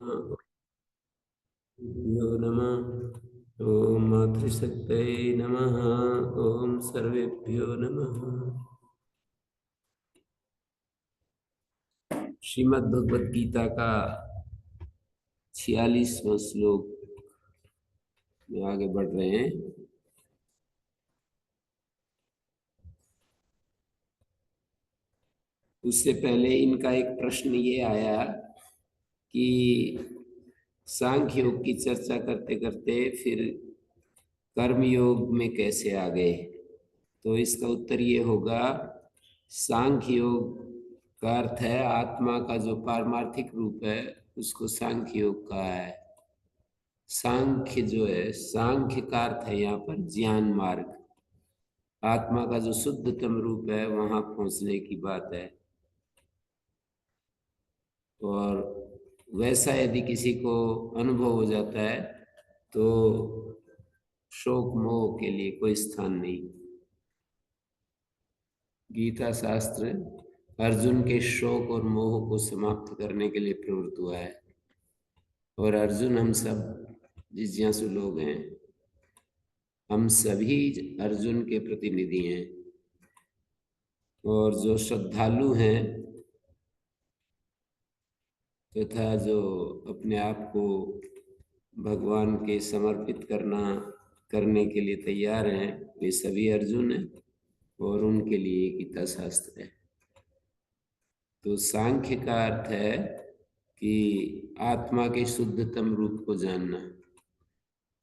यो नमः। ओम मातृशक्तये नमः। ओम सर्वेभ्यो नमः। श्रीमद् भगवद गीता का 46वां श्लोक में आगे बढ़ रहे हैं। उससे पहले इनका एक प्रश्न ये आया कि सांख्य योग की चर्चा करते करते फिर कर्म योग में कैसे आ गए। तो इसका उत्तर ये होगा, सांख्य योग का अर्थ है आत्मा का जो पारमार्थिक रूप है उसको सांख्य योग कहा है। सांख्य जो है, सांख्य का अर्थ है यहाँ पर ज्ञान मार्ग। आत्मा का जो शुद्धतम रूप है वहां पहुंचने की बात है। और वैसा यदि किसी को अनुभव हो जाता है तो शोक मोह के लिए कोई स्थान नहीं। गीता शास्त्र अर्जुन के शोक और मोह को समाप्त करने के लिए प्रवृत्त हुआ है। और अर्जुन हम सब जिज्ञासु लोग हैं, हम सभी अर्जुन के प्रतिनिधि हैं। और जो श्रद्धालु हैं तथा जो अपने आप को भगवान के समर्पित करने के लिए तैयार हैं, वे सभी अर्जुन हैं। और उनके लिए गीता शास्त्र है। तो सांख्य का अर्थ है कि आत्मा के शुद्धतम रूप को जानना।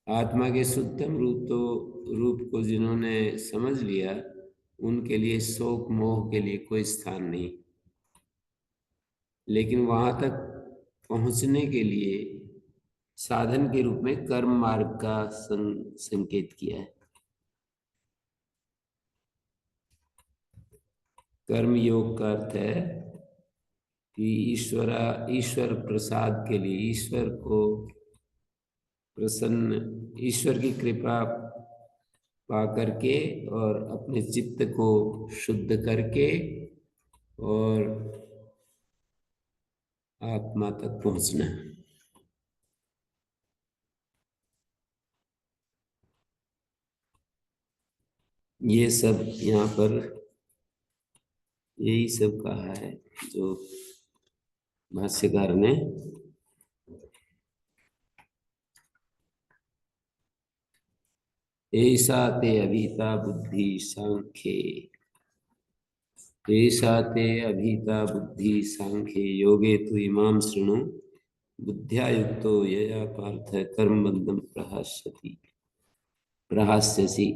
आत्मा के शुद्धतम रूप को जिन्होंने समझ लिया उनके लिए शोक मोह के लिए कोई स्थान नहीं। लेकिन वहां तक पहुंचने के लिए साधन के रूप में कर्म मार्ग का संकेत किया है। कर्म योग का अर्थ है कि ईश्वर प्रसाद के लिए, ईश्वर को प्रसन्न, ईश्वर की कृपा पा करके और अपने चित्त को शुद्ध करके और आत्मा तक पहुंचना। ये सब यहाँ पर यही सब कहा है जो भाष्यकार ने। ऐसा ते अभीता बुद्धि सांख्ये, ऐसा ते अभीता बुद्धि सांख्ये योगे तु इमाम शृणु बुद्ध्या युक्तो यया पार्थ कर्म बंधम प्रहास्यसि।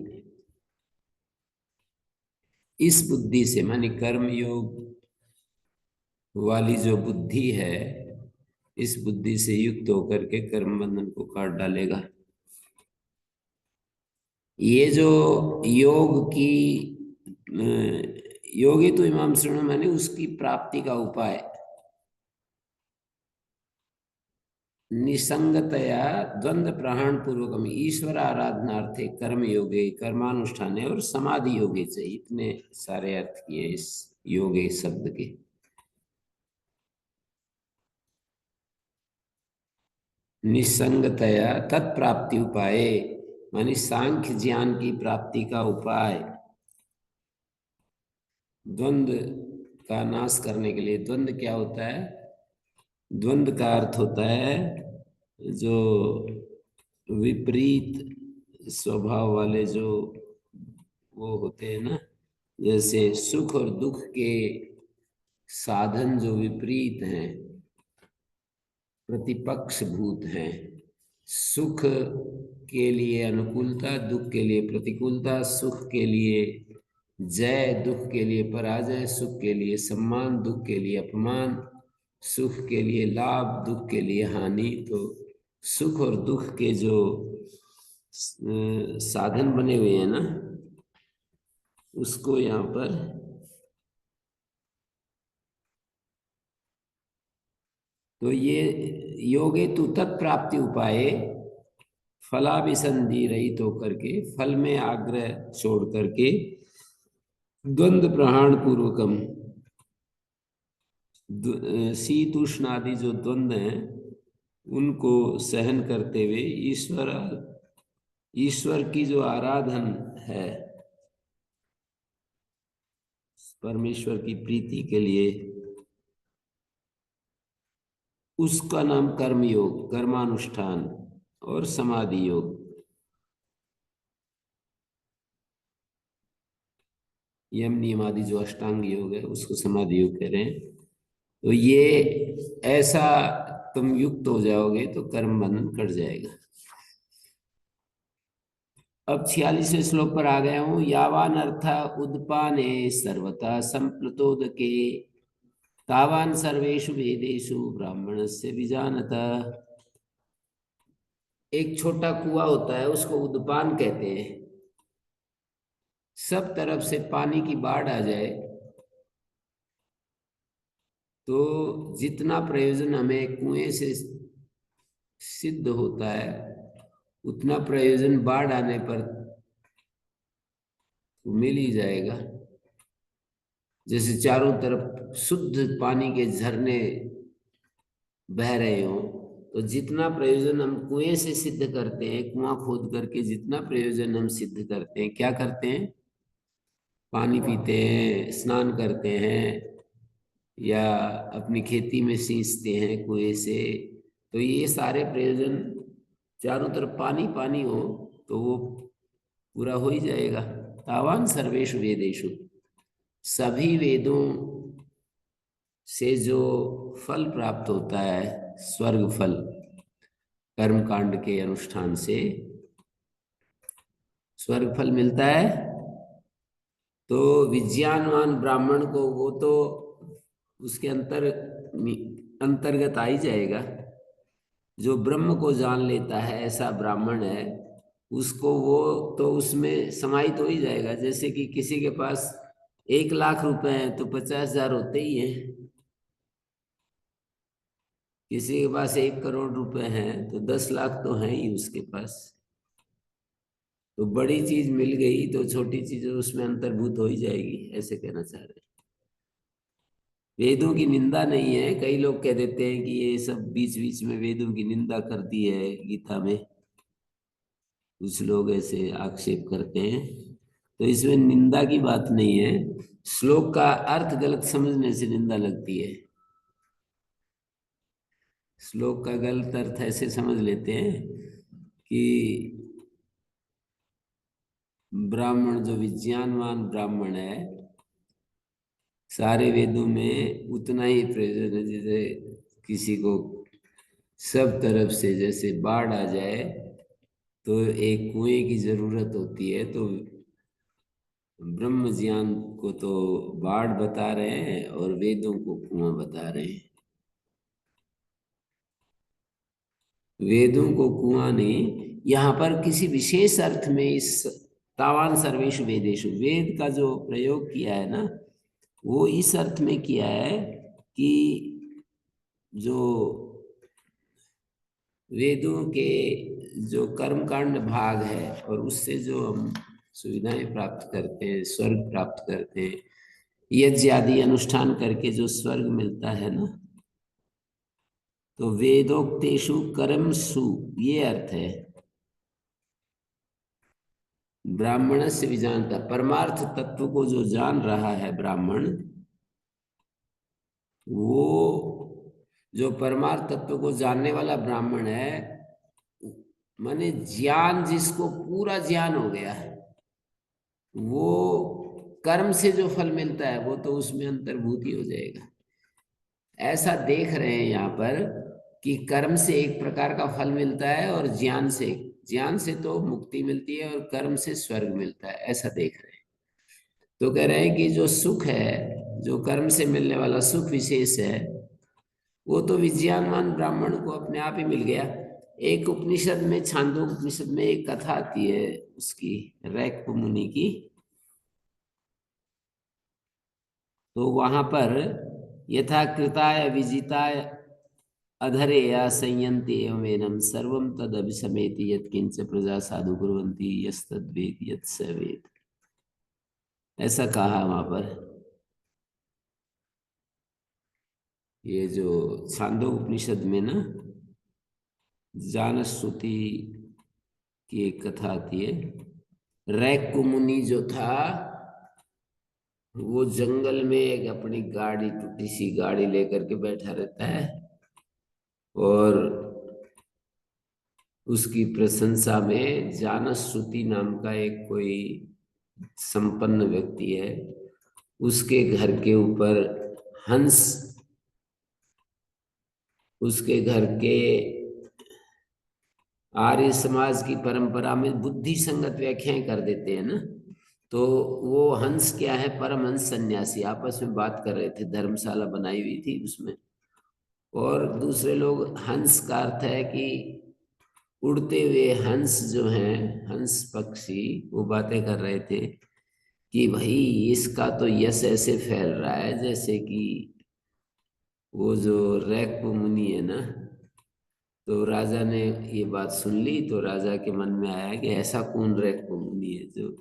इस बुद्धि से माने कर्म योग वाली जो बुद्धि है, इस बुद्धि से युक्त होकर के कर्म बंधन को काट डालेगा। ये जो योग की योगी तो इमाम श्रृणु माने उसकी प्राप्ति का उपाय निसंगतया द्वंद्व प्रहरण पूर्वकम ईश्वर आराधनार्थे कर्म योगे कर्मानुष्ठाने और समाधि योगे से, इतने सारे अर्थ किए इस योगे शब्द के। निसंगतया तत्प्राप्ति उपाय मानी सांख्य ज्ञान की प्राप्ति का उपाय। द्वंद्व का नाश करने के लिए, द्वंद्व क्या होता है? द्वंद्व का अर्थ होता है जो विपरीत स्वभाव वाले जो वो होते हैं ना, जैसे सुख और दुख के साधन जो विपरीत हैं, प्रतिपक्ष भूत हैं। सुख के लिए अनुकूलता, दुख के लिए प्रतिकूलता, सुख के लिए जय, दुख के लिए पराजय, सुख के लिए सम्मान, दुख के लिए अपमान, सुख के लिए लाभ, दुख के लिए हानि। तो सुख और दुख के जो साधन बने हुए हैं ना, उसको यहाँ पर तो ये योगे तु तत्प्राप्ति उपाय फलाभिसंधि रहित होकर के, फल में आग्रह छोड़ करके, द्वंद्व प्रहरण पूर्वकम, शीत उष्ण आदि जो द्वंद्व हैं उनको सहन करते हुए ईश्वर की जो आराधन है, परमेश्वर की प्रीति के लिए, उसका नाम कर्मयोग, कर्मानुष्ठान और समाधि योग, यम नियम आदि जो अष्टांग योग है उसको समाधि योग कह रहे हैं। तो ये ऐसा तुम युक्त हो जाओगे तो कर्म बंधन कट जाएगा। अब 46वें श्लोक पर आ गया हूं। यावान अर्थ उदपाने सर्वथा संप्लुतोदके तावान सर्वेषु वेदेषु ब्राह्मणस्य विजानता। एक छोटा कुआं होता है, उसको उदपान कहते हैं। सब तरफ से पानी की बाढ़ आ जाए तो जितना प्रयोजन हमें कुएं से सिद्ध होता है, उतना प्रयोजन बाढ़ आने पर मिल ही जाएगा। जैसे चारों तरफ शुद्ध पानी के झरने बह रहे हो, तो जितना प्रयोजन हम कुएं से सिद्ध करते हैं, कुआं खोद करके जितना प्रयोजन हम सिद्ध करते हैं, क्या करते हैं, पानी पीते हैं, स्नान करते हैं, या अपनी खेती में सींचते हैं कुएं से, तो ये सारे प्रयोजन, चारों तरफ पानी पानी हो तो वो पूरा हो ही जाएगा। तावान सर्वेषु वेदेषु, सभी वेदों से जो फल प्राप्त होता है, स्वर्ग फल, कर्म कांड के अनुष्ठान से स्वर्ग फल मिलता है, तो विज्ञानवान ब्राह्मण को वो तो उसके अंतर्गत आ ही जाएगा। जो ब्रह्म को जान लेता है ऐसा ब्राह्मण है, उसको वो तो उसमें समाहित हो ही जाएगा। जैसे कि किसी के पास 1 लाख रुपए हैं तो 50,000 होते ही हैं, किसी के पास 1 करोड़ रुपए हैं तो 10 लाख तो हैं ही उसके पास। तो बड़ी चीज मिल गई तो छोटी चीज उसमें अंतर्भूत हो ही जाएगी, ऐसे कहना चाह रहे हैं। वेदों की निंदा नहीं है। कई लोग कह देते हैं कि ये सब बीच बीच में वेदों की निंदा कर दी है गीता में, कुछ लोग ऐसे आक्षेप करते हैं। तो इसमें निंदा की बात नहीं है, श्लोक का अर्थ गलत समझने से निंदा लगती है। श्लोक का गलत अर्थ ऐसे समझ लेते हैं कि ब्राह्मण, जो विज्ञानवान ब्राह्मण है, सारे वेदों में उतना ही प्रयोजन है। जैसे किसी को सब तरफ से जैसे बाढ़ आ जाए तो एक कुएं की जरूरत होती है, तो ब्रह्म ज्ञान को तो बाढ़ बता रहे हैं और वेदों को कुआं बता रहे हैं। वेदों को कुआं नहीं, यहाँ पर किसी विशेष अर्थ में इस तावान सर्वेषु वेदेषु, वेद का जो प्रयोग किया है ना, वो इस अर्थ में किया है कि जो वेदों के जो कर्मकांड भाग है और उससे जो हम सुविधाएं प्राप्त करते हैं, स्वर्ग प्राप्त करते हैं, यज्ञ आदि अनुष्ठान करके जो स्वर्ग मिलता है ना, तो वेदोक्तेषु कर्मसु ये अर्थ है। ब्राह्मण से भी जानता, परमार्थ तत्व को जो जान रहा है ब्राह्मण, वो जो परमार्थ तत्व को जानने वाला ब्राह्मण है, माने ज्ञान जिसको पूरा ज्ञान हो गया है, वो कर्म से जो फल मिलता है वो तो उसमें अंतर्भूत ही हो जाएगा। ऐसा देख रहे हैं यहाँ पर कि कर्म से एक प्रकार का फल मिलता है और ज्ञान से तो मुक्ति मिलती है और कर्म से स्वर्ग मिलता है, ऐसा देख रहे हैं। तो कह रहे हैं कि जो सुख है, जो कर्म से मिलने वाला सुख विशेष है, वो तो विज्ञानवान ब्राह्मण को अपने आप ही मिल गया। एक उपनिषद में, छांदोग्य उपनिषद में एक कथा आती है उसकी, रैक मुनि की। तो वहां पर यथा कृताय विजिताय अधरे या संयंते एवं सर्वम तद अभिसमेति यत्किंच प्रजा साधु कुर्वन्ति यस्तद्वेद यत् स वेद, ऐसा कहा वहां पर। ये जो छांदोग्य उपनिषद में ना, जानश्रुति की एक कथा आती है। रैक मुनि जो था वो जंगल में एक अपनी गाड़ी, टूटी सी गाड़ी लेकर के बैठा रहता है, और उसकी प्रशंसा में जानश्रुति नाम का एक कोई संपन्न व्यक्ति है, उसके घर के ऊपर हंस, उसके घर के आर्य समाज की परंपरा में बुद्धि संगत व्याख्याएं कर देते हैं ना। तो वो हंस क्या है, परमहंस सन्यासी आपस में बात कर रहे थे, धर्मशाला बनाई हुई थी उसमें, और दूसरे लोग, हंस का अर्थ है कि उड़ते हुए हंस जो हैं, हंस पक्षी, वो बातें कर रहे थे कि भाई इसका तो यश ऐसे फैल रहा है जैसे कि वो जो रैक मुनि है ना। तो राजा ने ये बात सुन ली, तो राजा के मन में आया कि ऐसा कौन रैक मुनि है जो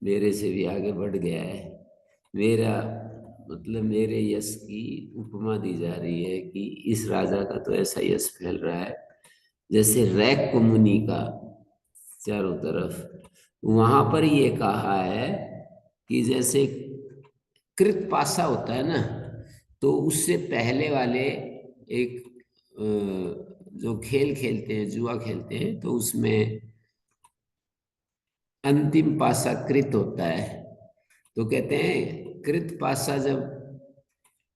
मेरे से भी आगे बढ़ गया है। मेरा मतलब मेरे यश की उपमा दी जा रही है कि इस राजा का तो ऐसा यश फैल रहा है जैसे रैक मुनि का चारों तरफ। वहां पर ये कहा है कि जैसे कृत पासा होता है ना, तो उससे पहले वाले एक जो खेल खेलते हैं, जुआ खेलते हैं, तो उसमें अंतिम पासा कृत होता है। तो कहते हैं कृत पासा जब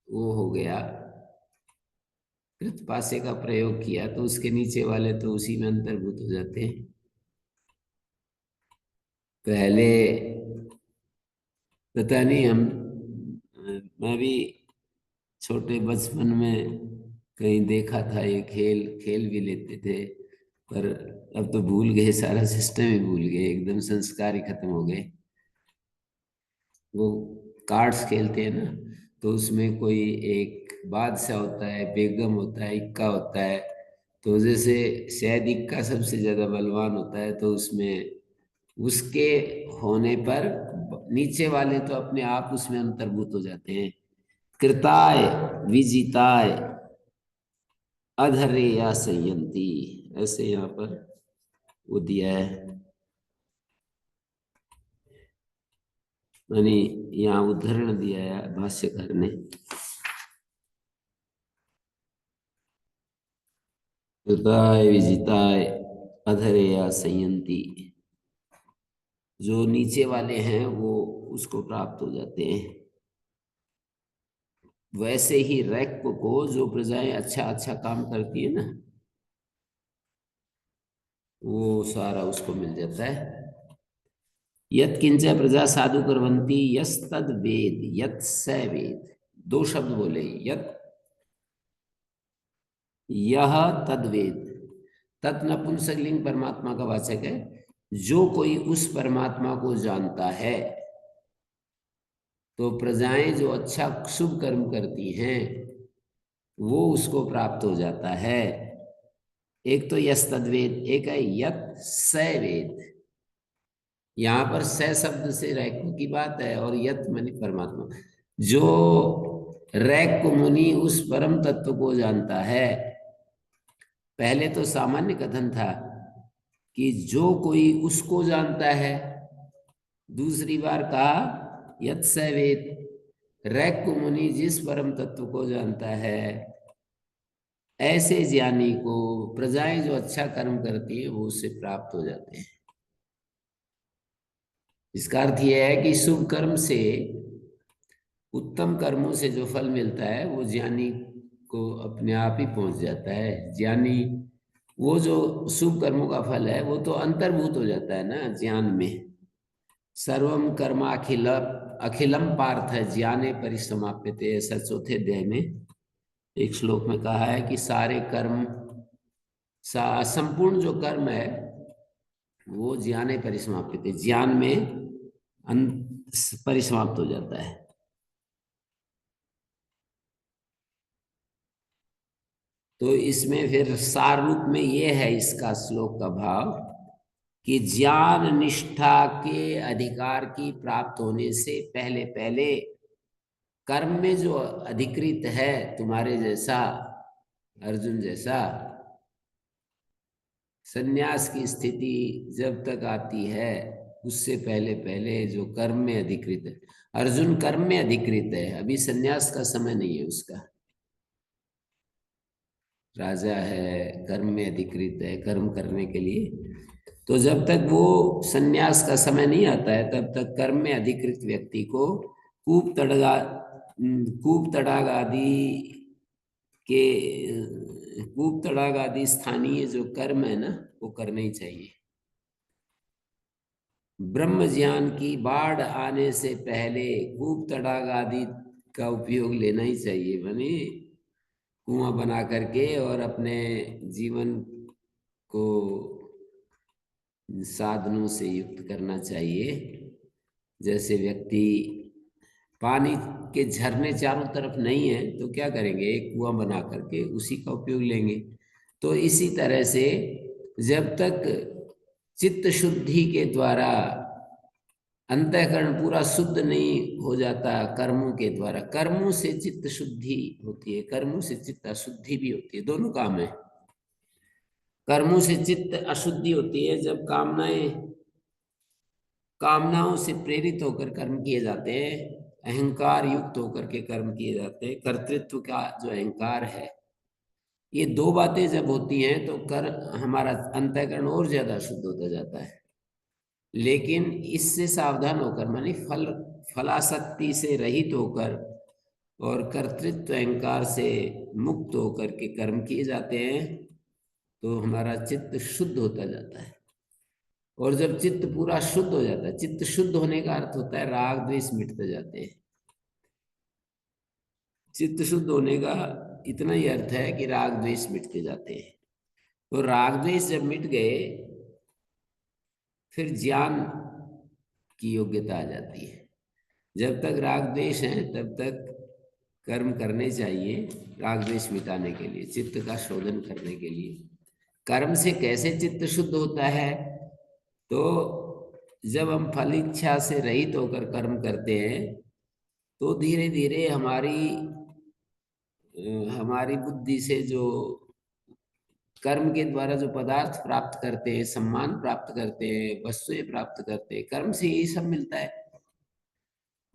वो हो गया, कृत पासे का प्रयोग किया, तो उसके नीचे वाले तो उसी में अंतर्भूत हो जाते हैं। पहले पता नहीं, मैं भी छोटे बचपन में कहीं देखा था, ये खेल खेल भी लेते थे, पर अब तो भूल गए, सारा सिस्टम ही भूल गए, एकदम संस्कार ही खत्म हो गए। वो कार्ड्स खेलते हैं ना, तो उसमें कोई एक बादशाह होता है, बेगम होता है, इक्का होता है। तो जैसे शायद इक्का सबसे ज्यादा बलवान होता है, तो उसमें उसके होने पर नीचे वाले तो अपने आप उसमें अंतर्भूत हो जाते हैं। कृताय विजिताय अधरे या संयंती, ऐसे यहाँ पर वो दिया है। यानी यहाँ उदाहरण दिया है भाष्यकार ने। कृताय विजिताय अधरे या संयंती, जो नीचे वाले हैं वो उसको प्राप्त हो जाते हैं। वैसे ही रैक को जो प्रजाएं अच्छा अच्छा काम करती है ना, वो सारा उसको मिल जाता है। यत किंच प्रजा साधु करवंती यस तद वेद, यत स वेद, दो शब्द बोले, यत, यह तद वेद। तत् नपुंसकलिंग परमात्मा का वाचक है। जो कोई उस परमात्मा को जानता है, तो प्रजाएं जो अच्छा शुभ कर्म करती हैं वो उसको प्राप्त हो जाता है। एक तो यस तद्वेद, एक है यत स वेद। यहाँ पर स शब्द से रैकु की बात है, और यत माने परमात्मा। जो रैक मुनि उस परम तत्व को जानता है, पहले तो सामान्य कथन था कि जो कोई उसको जानता है, दूसरी बार कहा यत स वेद। रैक मुनि जिस परम तत्व को जानता है, ऐसे ज्ञानी को प्रजाएं जो अच्छा कर्म करती है वो उससे प्राप्त हो जाते हैं। इसका अर्थ यह है कि शुभ कर्म से, उत्तम कर्मों से जो फल मिलता है वो ज्ञानी को अपने आप ही पहुंच जाता है। ज्ञानी, वो जो शुभ कर्मों का फल है वो तो अंतर्भूत हो जाता है ना ज्ञान में। सर्वम कर्माखिल अखिलम पार्थ ज्ञाने परिसमाप्यते, ऐसा चौथे अध्याय में एक श्लोक में कहा है कि सारे कर्म, संपूर्ण जो कर्म है वो ज्ञाने परिसमाप्यते, ज्ञान में परिसमाप्त हो जाता है। तो इसमें फिर सार रूप में ये है इसका श्लोक का भाव कि ज्ञान निष्ठा के अधिकार की प्राप्त होने से पहले पहले कर्म में जो अधिकृत है, तुम्हारे जैसा, अर्जुन जैसा, संन्यास की स्थिति जब तक आती है उससे पहले पहले जो कर्म में अधिकृत है, अर्जुन कर्म में अधिकृत है, अभी संन्यास का समय नहीं है उसका। राजा है, कर्म में अधिकृत है, कर्म करने के लिए। तो जब तक वो संन्यास का समय नहीं आता है तब तक कर्म में अधिकृत व्यक्ति को कूप तड़ाग आदि के कूप तड़ाग आदि स्थानीय जो कर्म है ना वो करने ही चाहिए। ब्रह्म ज्ञान की बाढ़ आने से पहले कूप तड़ाग आदि का उपयोग लेना ही चाहिए, माने कुआं बना करके और अपने जीवन को साधनों से युक्त करना चाहिए। जैसे व्यक्ति, पानी के झरने चारों तरफ नहीं है तो क्या करेंगे, एक कुआं बना करके उसी का उपयोग लेंगे। तो इसी तरह से जब तक चित्त शुद्धि के द्वारा अंतःकरण पूरा शुद्ध नहीं हो जाता कर्मों के द्वारा, कर्मों से चित्त शुद्धि होती है, कर्मों से चित्त अशुद्धि भी होती है, दोनों काम है। कर्मों से चित्त अशुद्धि होती है जब कामनाओं से प्रेरित होकर कर्म किए जाते हैं, अहंकार युक्त होकर के कर्म किए जाते हैं, कर्तृत्व का जो अहंकार है, ये दो बातें जब होती हैं तो कर हमारा अंतःकरण और ज्यादा शुद्ध होता जाता है। लेकिन इससे सावधान होकर, मानी फलासक्ति से रहित होकर और कर्तृत्व अहंकार से मुक्त होकर के कर्म किए जाते हैं तो हमारा चित्त शुद्ध होता जाता है। और जब चित्त पूरा शुद्ध हो जाता है, चित्त शुद्ध होने का अर्थ होता है राग द्वेष मिटते जाते हैं। चित्त शुद्ध होने का इतना ही अर्थ है कि राग द्वेष मिटते जाते हैं। तो राग द्वेष जब मिट गए फिर ज्ञान की योग्यता आ जाती है। जब तक राग द्वेष है तब तक कर्म करने चाहिए, राग द्वेष मिटाने के लिए, चित्त का शोधन करने के लिए। कर्म से कैसे चित्त शुद्ध होता है, तो जब हम फल इच्छा से रहित होकर कर्म करते हैं तो धीरे धीरे हमारी बुद्धि से जो कर्म के द्वारा जो पदार्थ प्राप्त करते हैं, सम्मान प्राप्त करते हैं, वस्तुएं प्राप्त करते हैं, कर्म से यही सब मिलता है।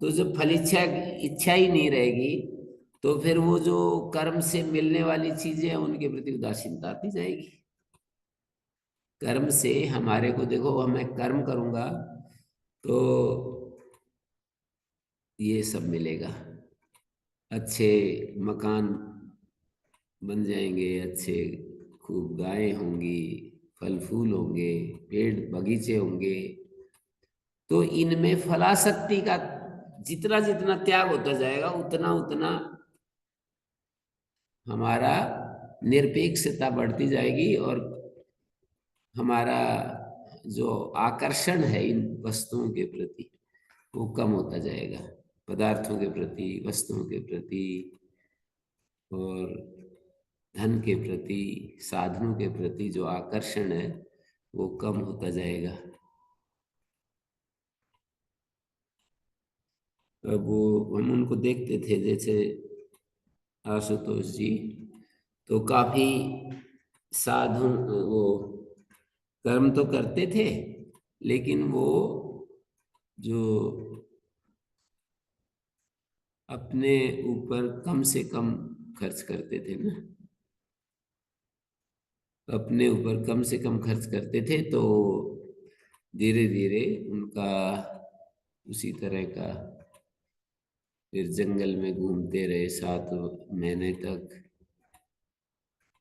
तो जब फल इच्छा ही नहीं रहेगी तो फिर वो जो कर्म से मिलने वाली चीजें हैं उनके प्रति उदासीनता आती जाएगी। कर्म से हमारे को, देखो मैं कर्म करूंगा तो ये सब मिलेगा, अच्छे मकान बन जाएंगे, अच्छे खूब गायें होंगी, फल फूल होंगे, पेड़ बगीचे होंगे। तो इनमें फलाशक्ति का जितना जितना त्याग होता जाएगा उतना उतना हमारा निरपेक्षता बढ़ती जाएगी और हमारा जो आकर्षण है इन वस्तुओं के प्रति वो कम होता जाएगा, पदार्थों के प्रति, वस्तुओं के प्रति और धन के प्रति, साधनों के प्रति जो आकर्षण है वो कम होता जाएगा। अब वो हम उनको देखते थे, जैसे आशुतोष जी तो काफी साधु, वो कर्म तो करते थे लेकिन वो जो अपने ऊपर कम से कम खर्च करते थे ना, अपने ऊपर कम से कम खर्च करते थे तो धीरे धीरे उनका उसी तरह का, फिर जंगल में घूमते रहे 7 महीने तक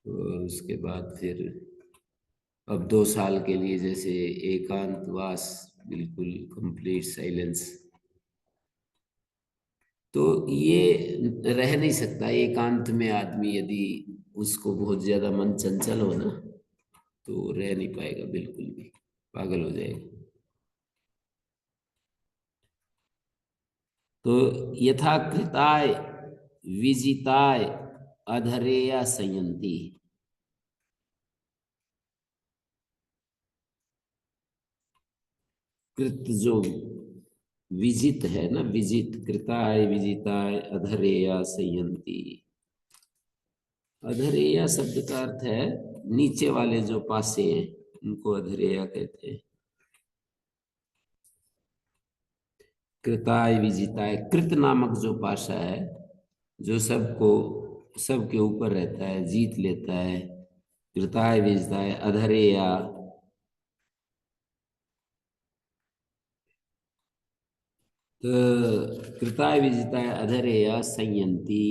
और उसके बाद फिर अब 2 साल के लिए जैसे एकांतवास, बिल्कुल कंप्लीट साइलेंस। तो ये रह नहीं सकता एकांत में आदमी, यदि उसको बहुत ज्यादा मन चंचल हो ना तो रह नहीं पाएगा, बिल्कुल भी पागल हो जाएगा। तो यथा कृताय विजिताय अधरेया संयंती, कृत जो विजित है ना, विजित, कृताय विजिताय अधरेया संयंती। अधरेया शब्द का अर्थ है नीचे वाले जो पासे हैं, उनको अधरेया कहते हैं। कृताय विजिताय, कृत नामक जो पाशा है, जो सबको सबके ऊपर रहता है, जीत लेता है। कृताय विजिताय अधरेया, तो कृताय विजिताय अधरेया संयंती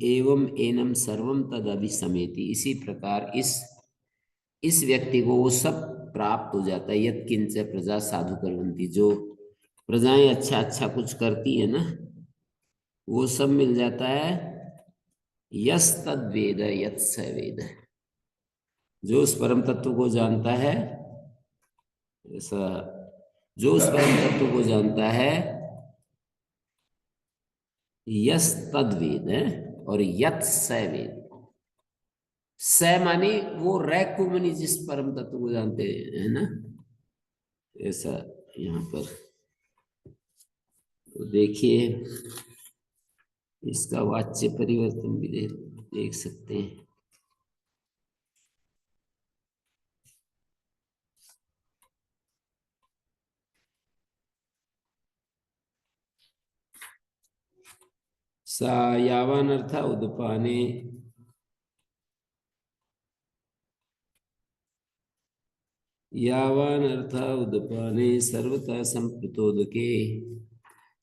एवं एनम सर्वम तद अभिसमेति। इसी प्रकार इस व्यक्ति को वो सब प्राप्त हो जाता है। यत् किंच प्रजा साधु करवंती, जो प्रजाएं अच्छा अच्छा कुछ करती है ना, वो सब मिल जाता है। यस तद वेद यत् स वेद, जो उस परम तत्व को जानता है, ऐसा, जो उस परम तत्व को जानता है, यस तद वेद है, और यत् स वेद, स मानी वो रैक को मानी जिस परम तत्व को जानते हैं ना, ऐसा यहाँ पर। तो देखिए इसका वाच्य परिवर्तन भी देख सकते हैं। सा यावान अर्थ उदपाने, यावान अर्थ उदपाने सर्वतः संप्लुतोदके,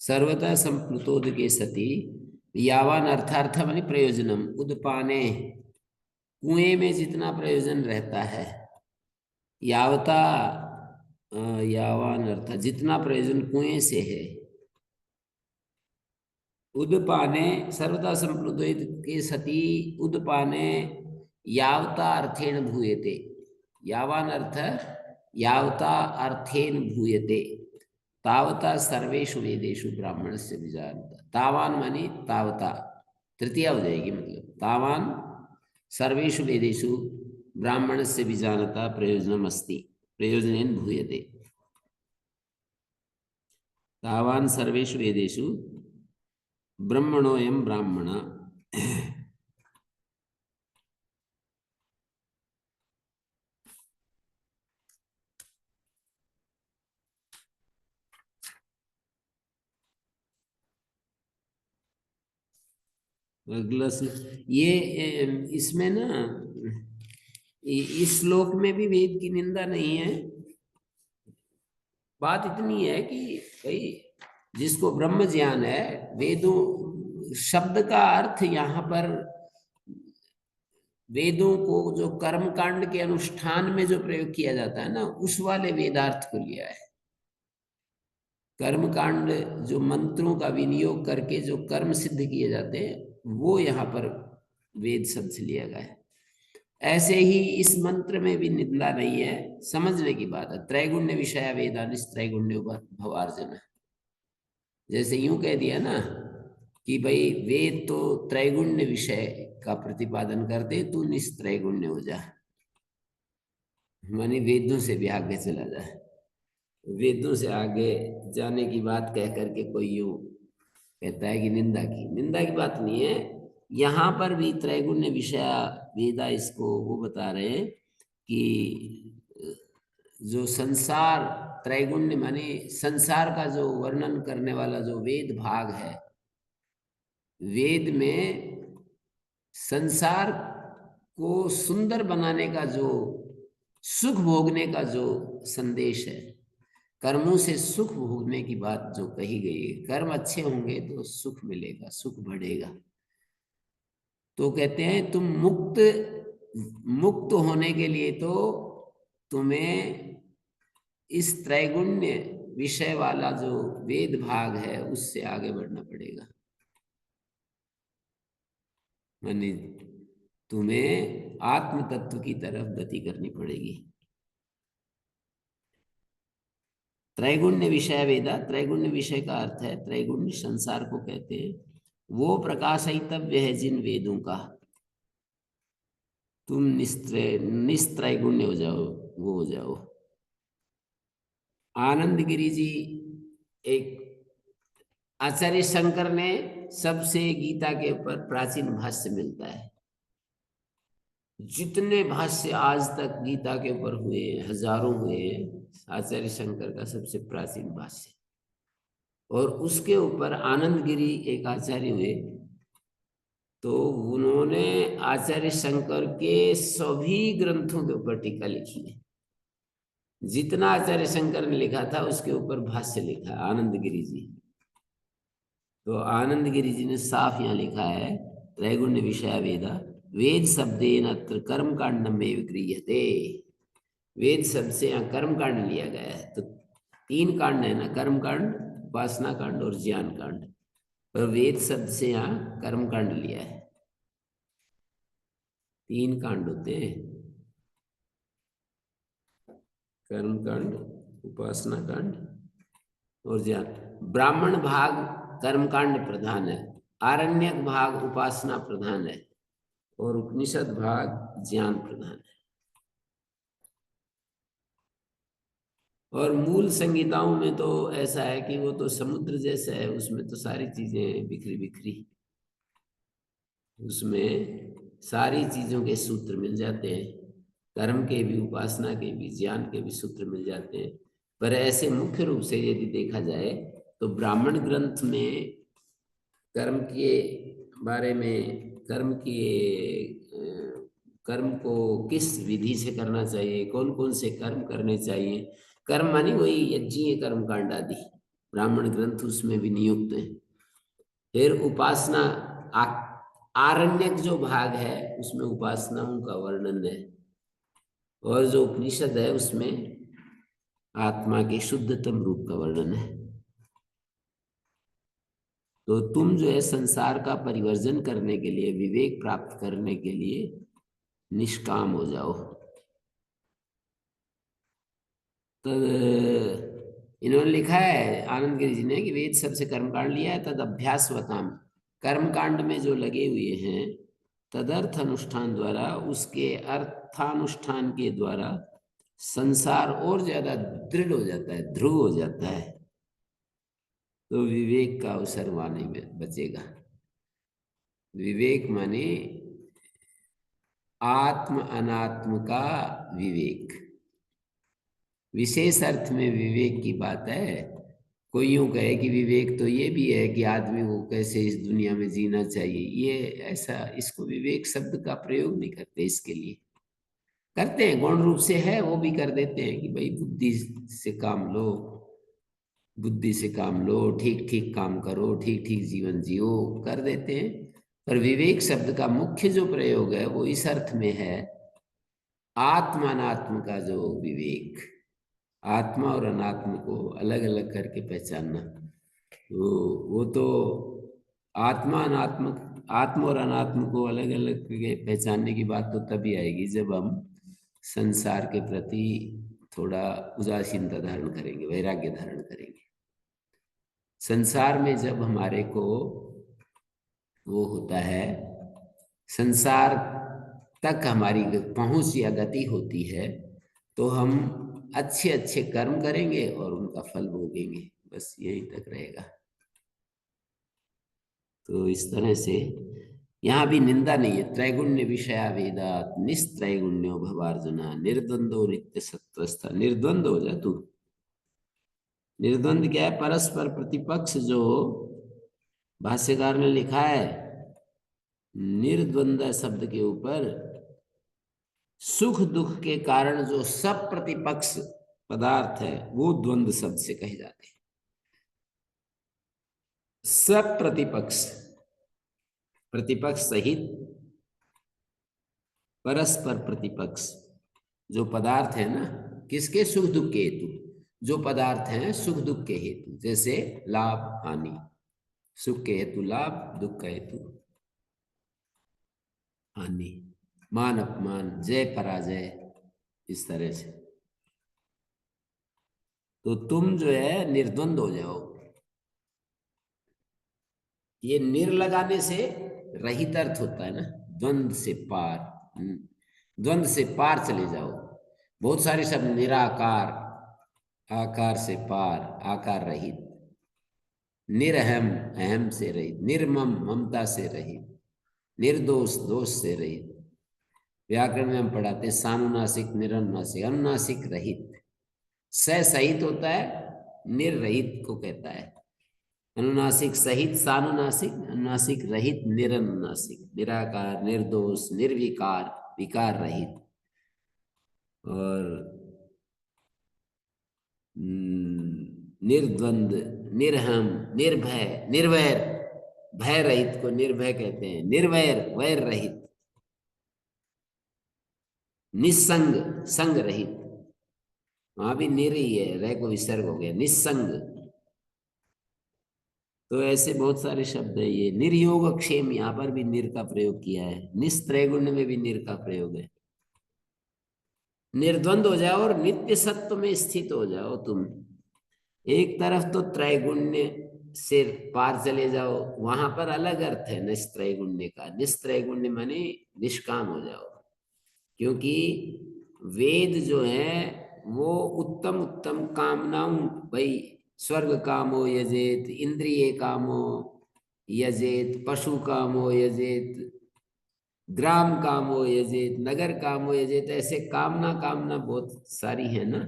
सर्वतः संप्लुतोदके सति, यावान अर्थार्थ मानी प्रयोजनम, उदपाने कुएं में जितना प्रयोजन रहता है, यावता यावान अर्थ जितना प्रयोजन कुएं से है, उदपाने सर्वदा संप्लुत के सती, उदपाने यावता अर्थेन भूयते, यावान अर्थ यावता अर्थेन भूयते, तावता सर्वेषु वेदेषु ब्राह्मण से विजानता। तावान मानी तावता, तृतीया हो जाएगी, मतलब तावान सर्वेषु वेदेषु ब्राह्मण से विजानता प्रयोजनम अस्ति, प्रयोजनेन भूयते। तावान सर्वेषु वेदेषु ब्रह्मणोऽयं ब्राह्मण। अगला ये इसमें ना, इस श्लोक में भी वेद की निंदा नहीं है। बात इतनी है कि भाई जिसको ब्रह्म ज्ञान है, वेदों शब्द का अर्थ यहाँ पर वेदों को जो कर्म कांड के अनुष्ठान में जो प्रयोग किया जाता है ना, उस वाले वेदार्थ को लिया है। कर्म कांड जो मंत्रों का विनियोग करके जो कर्म सिद्ध किए जाते हैं, वो यहाँ पर वेद शब्द से लिया गया है। ऐसे ही इस मंत्र में भी निंदा नहीं है, समझने की बात है। त्रैगुण्य विषय वेदानिश त्रैगुण्य भवार्जन, जैसे यूं कह दिया ना कि भाई वेद तो त्रैगुण्य विषय का प्रतिपादन करते, तू निस्त्रैगुण्य हो जा, माने वेदों से भी आगे चला जा। वेदों से आगे जाने की बात कह करके कोई यूं कहता है कि निंदा की बात नहीं है। यहाँ पर भी त्रैगुण्य विषय वेदा, इसको वो बता रहे हैं कि जो संसार, त्रैगुण्य माने संसार का जो वर्णन करने वाला जो वेद भाग है, वेद में संसार को सुंदर बनाने का जो सुख भोगने का जो संदेश है, कर्मों से सुख भोगने की बात जो कही गई है, कर्म अच्छे होंगे तो सुख मिलेगा, सुख बढ़ेगा। तो कहते हैं तुम मुक्त होने के लिए तो तुम्हें इस त्रैगुण्य विषय वाला जो वेद भाग है उससे आगे बढ़ना पड़ेगा। माने तुम्हें आत्म तत्व की तरफ गति करनी पड़ेगी। त्रैगुण्य विषय वेदा, त्रैगुण्य विषय का अर्थ है त्रैगुण्य संसार को कहते हैं, वो प्रकाशितव्य है जिन वेदों का, तुम निस्त्रैगुण्य हो जाओ, वो हो जाओ। आनंद गिरी जी, एक आचार्य शंकर ने सबसे गीता के ऊपर प्राचीन भाष्य मिलता है, जितने भाष्य आज तक गीता के ऊपर हुए हैं, हजारों हुए हैं, आचार्य शंकर का सबसे प्राचीन भाष्य। और उसके ऊपर आनंद गिरी एक आचार्य हुए, तो उन्होंने आचार्य शंकर के सभी ग्रंथों के ऊपर टीका लिखी है। जितना आचार्य शंकर ने लिखा था उसके ऊपर भाष्य लिखा है आनंद गिरी जी। तो आनंद गिरी जी ने साफ यहाँ लिखा है, त्रैगुण्य विषय वेदा वेद शब्देन अत्र कर्म कांडम में विगृह्यते। वेद शब्द से यहाँ कर्म कांड लिया गया है। तो तीन कांड है ना, कर्म कांड, उपासना कांड और ज्ञान कांड। पर वेद शब्द से यहाँ कर्म कांड लिया है। तीन कांड होते हैं, कर्म कांड, उपासना कांड और ज्ञान। ब्राह्मण भाग कर्म कांड प्रधान है, आरण्यक भाग उपासना प्रधान है और उपनिषद भाग ज्ञान प्रधान है। और मूल संगीताओं में तो ऐसा है कि वो तो समुद्र जैसा है, उसमें तो सारी चीजें बिखरी बिखरी, उसमें सारी चीजों के सूत्र मिल जाते हैं, कर्म के भी, उपासना के भी, ज्ञान के भी सूत्र मिल जाते हैं। पर ऐसे मुख्य रूप से यदि देखा जाए तो ब्राह्मण ग्रंथ में कर्म के बारे में, कर्म को किस विधि से करना चाहिए, कौन कौन से कर्म करने चाहिए, कर्म मानी वही यज्ञीय कर्म कांड आदि, ब्राह्मण ग्रंथ उसमें भी नियुक्त है। फिर उपासना, आरण्यक जो भाग है उसमें उपासनाओं का वर्णन है, और जो उपनिषद है उसमें आत्मा के शुद्धतम रूप का वर्णन है। तो तुम जो है संसार का परिवर्जन करने के लिए, विवेक प्राप्त करने के लिए निष्काम हो जाओ। तो इन्होंने लिखा है आनंद गिरी जी ने कि वेद सबसे कर्मकांड लिया है, तद अभ्यासवताम, कर्मकांड में जो लगे हुए हैं तदर्थ अनुष्ठान द्वारा, उसके अर्थानुष्ठान के द्वारा संसार और ज्यादा दृढ़ हो जाता है, ध्रुव हो जाता है, तो विवेक का अवसर वहां नहीं बचेगा। विवेक माने आत्म अनात्म का विवेक, विशेष अर्थ में विवेक की बात है। कोई यूं कहे कि विवेक तो ये भी है कि आदमी को कैसे इस दुनिया में जीना चाहिए, ये ऐसा, इसको विवेक शब्द का प्रयोग नहीं करते। इसके लिए करते हैं, गौण रूप से है वो भी कर देते हैं कि भाई बुद्धि से काम लो, बुद्धि से काम लो, ठीक ठीक काम करो, ठीक ठीक जीवन जियो, कर देते हैं। पर विवेक शब्द का मुख्य जो प्रयोग है वो इस अर्थ में है, आत्मानात्म का जो विवेक, आत्मा और अनात्म को अलग अलग करके पहचानना। तो वो तो आत्मा अनात्म, आत्म और अनात्म को अलग अलग पहचानने की बात तो तभी आएगी जब हम संसार के प्रति थोड़ा उदासीनता धारण करेंगे, वैराग्य धारण करेंगे। संसार में जब हमारे को वो होता है, संसार तक हमारी पहुंच या गति होती है, तो हम अच्छे अच्छे कर्म करेंगे और उनका फल भोगेंगे, बस यही तक रहेगा। तो इस तरह से यहाँ भी निंदा नहीं है। त्रैगुण्य विषया वेदात निस्त्रैगुण्यो भवार्जुना निर्द्वंदो नित्य सत्वस्थ। निर्द्वंद हो जा तू। निर्द्वंद क्या है? परस्पर प्रतिपक्ष, जो भाष्यकार ने लिखा है निर्द्वंद शब्द के ऊपर, सुख दुख के कारण जो सब प्रतिपक्ष पदार्थ है वो द्वंद शब्द से कहे जाते हैं। सब प्रतिपक्ष, प्रतिपक्ष सहित परस्पर प्रतिपक्ष जो पदार्थ है ना, किसके? सुख दुख के हेतु। जो पदार्थ हैं सुख दुख के हेतु, जैसे लाभ हानि, सुख के हेतु लाभ, दुख का हेतु हानि, मान अपमान, जय पराजय, इस तरह से। तो तुम जो है निर्द्वंद हो जाओ। ये निर लगाने से रहित अर्थ होता है ना, द्वंद से पार, द्वंद से पार चले जाओ। बहुत सारे शब्द, निराकार, आकार से पार, आकार रहित, निरहम, अहम से रहित, निर्मम, ममता से रहित, निर्दोष, दोष से रहित, व्याकरण में हम पढ़ाते हैं सानुनासिक निरनुनासिक, अनुनासिक रहित। स सहित होता है, निर्रहित को कहता है। अनुनासिक सहित सानुनासिक, अनुनासिक रहित निरनुनासिक, निराकार, निर्दोष, निर्विकार, विकार रहित। और निर्द्वंद, निर्हम, निर्भय, निर्वैर, भय रहित को निर्भय कहते हैं। निर्वैर, वैर रहित। निस्संग, संग रहित, वहां भी निर ही है, रह को विसर्ग हो गया, निस्संग। तो ऐसे बहुत सारे शब्द है। ये निर्योग क्षेम, यहां पर भी निर का प्रयोग किया है। निस्त्रैगुण्य में भी निर का प्रयोग है। निर्द्वंद हो जाओ और नित्य सत्व में स्थित हो जाओ तुम। एक तरफ तो त्रैगुण्य से पार चले जाओ, वहां पर अलग अर्थ है निस्त्रैगुण्य का। निस्त्रैगुण्य माने निष्काम हो जाओ। क्योंकि वेद जो है वो उत्तम उत्तम कामनाओं, भाई स्वर्ग कामो यजेत, इंद्रिय कामो यजेत, पशु कामो यजेत, ग्राम कामो यजेत, नगर कामो यजेत, ऐसे कामना कामना बहुत सारी है ना।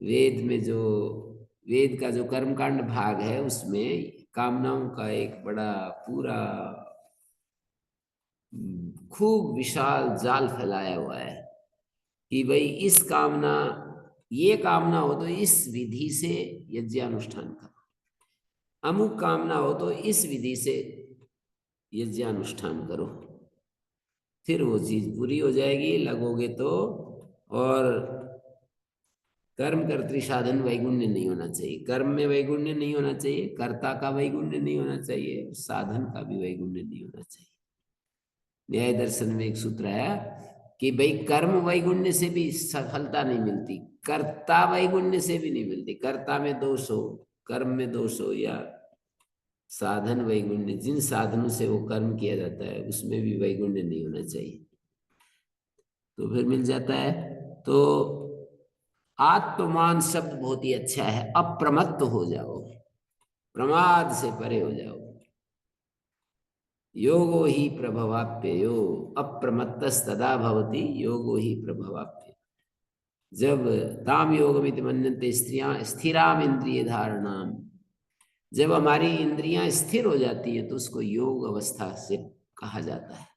वेद में जो, वेद का जो कर्मकांड भाग है उसमें कामनाओं का एक बड़ा पूरा खूब विशाल जाल फैलाया हुआ है कि भाई इस कामना, ये कामना हो तो इस विधि से यज्ञानुष्ठान करो, अमुक कामना हो तो इस विधि से यज्ञानुष्ठान करो, फिर वो चीज पूरी हो जाएगी। लगोगे तो। और कर्म कर्तृ साधन वैगुण्य नहीं होना चाहिए। कर्म में वैगुण्य नहीं होना चाहिए, कर्ता का वैगुण्य नहीं होना चाहिए, साधन का भी वैगुण्य नहीं होना चाहिए। न्याय दर्शन में एक सूत्र आया कि भाई कर्म वैगुण्य से भी सफलता नहीं मिलती, कर्ता वैगुण्य से भी नहीं मिलती। कर्ता में दोष हो, कर्म में दोष हो, या साधन वैगुण्य, जिन साधनों से वो कर्म किया जाता है उसमें भी वैगुण्य नहीं होना चाहिए, तो फिर मिल जाता है। तो आत्ममान शब्द बहुत ही अच्छा है। अप्रमत्त हो जाओ, प्रमाद से परे हो जाओ। योगो ही प्रभवाप्य यो, अप्रमत्तस्तदा भवति योगो ही प्रभवाप्य। जब ताम योगमिति मन्यन्ते स्त्रियां स्थिराम इंद्रिय धारणाम, जब हमारी इंद्रियां स्थिर हो जाती है तो उसको योग अवस्था से कहा जाता है।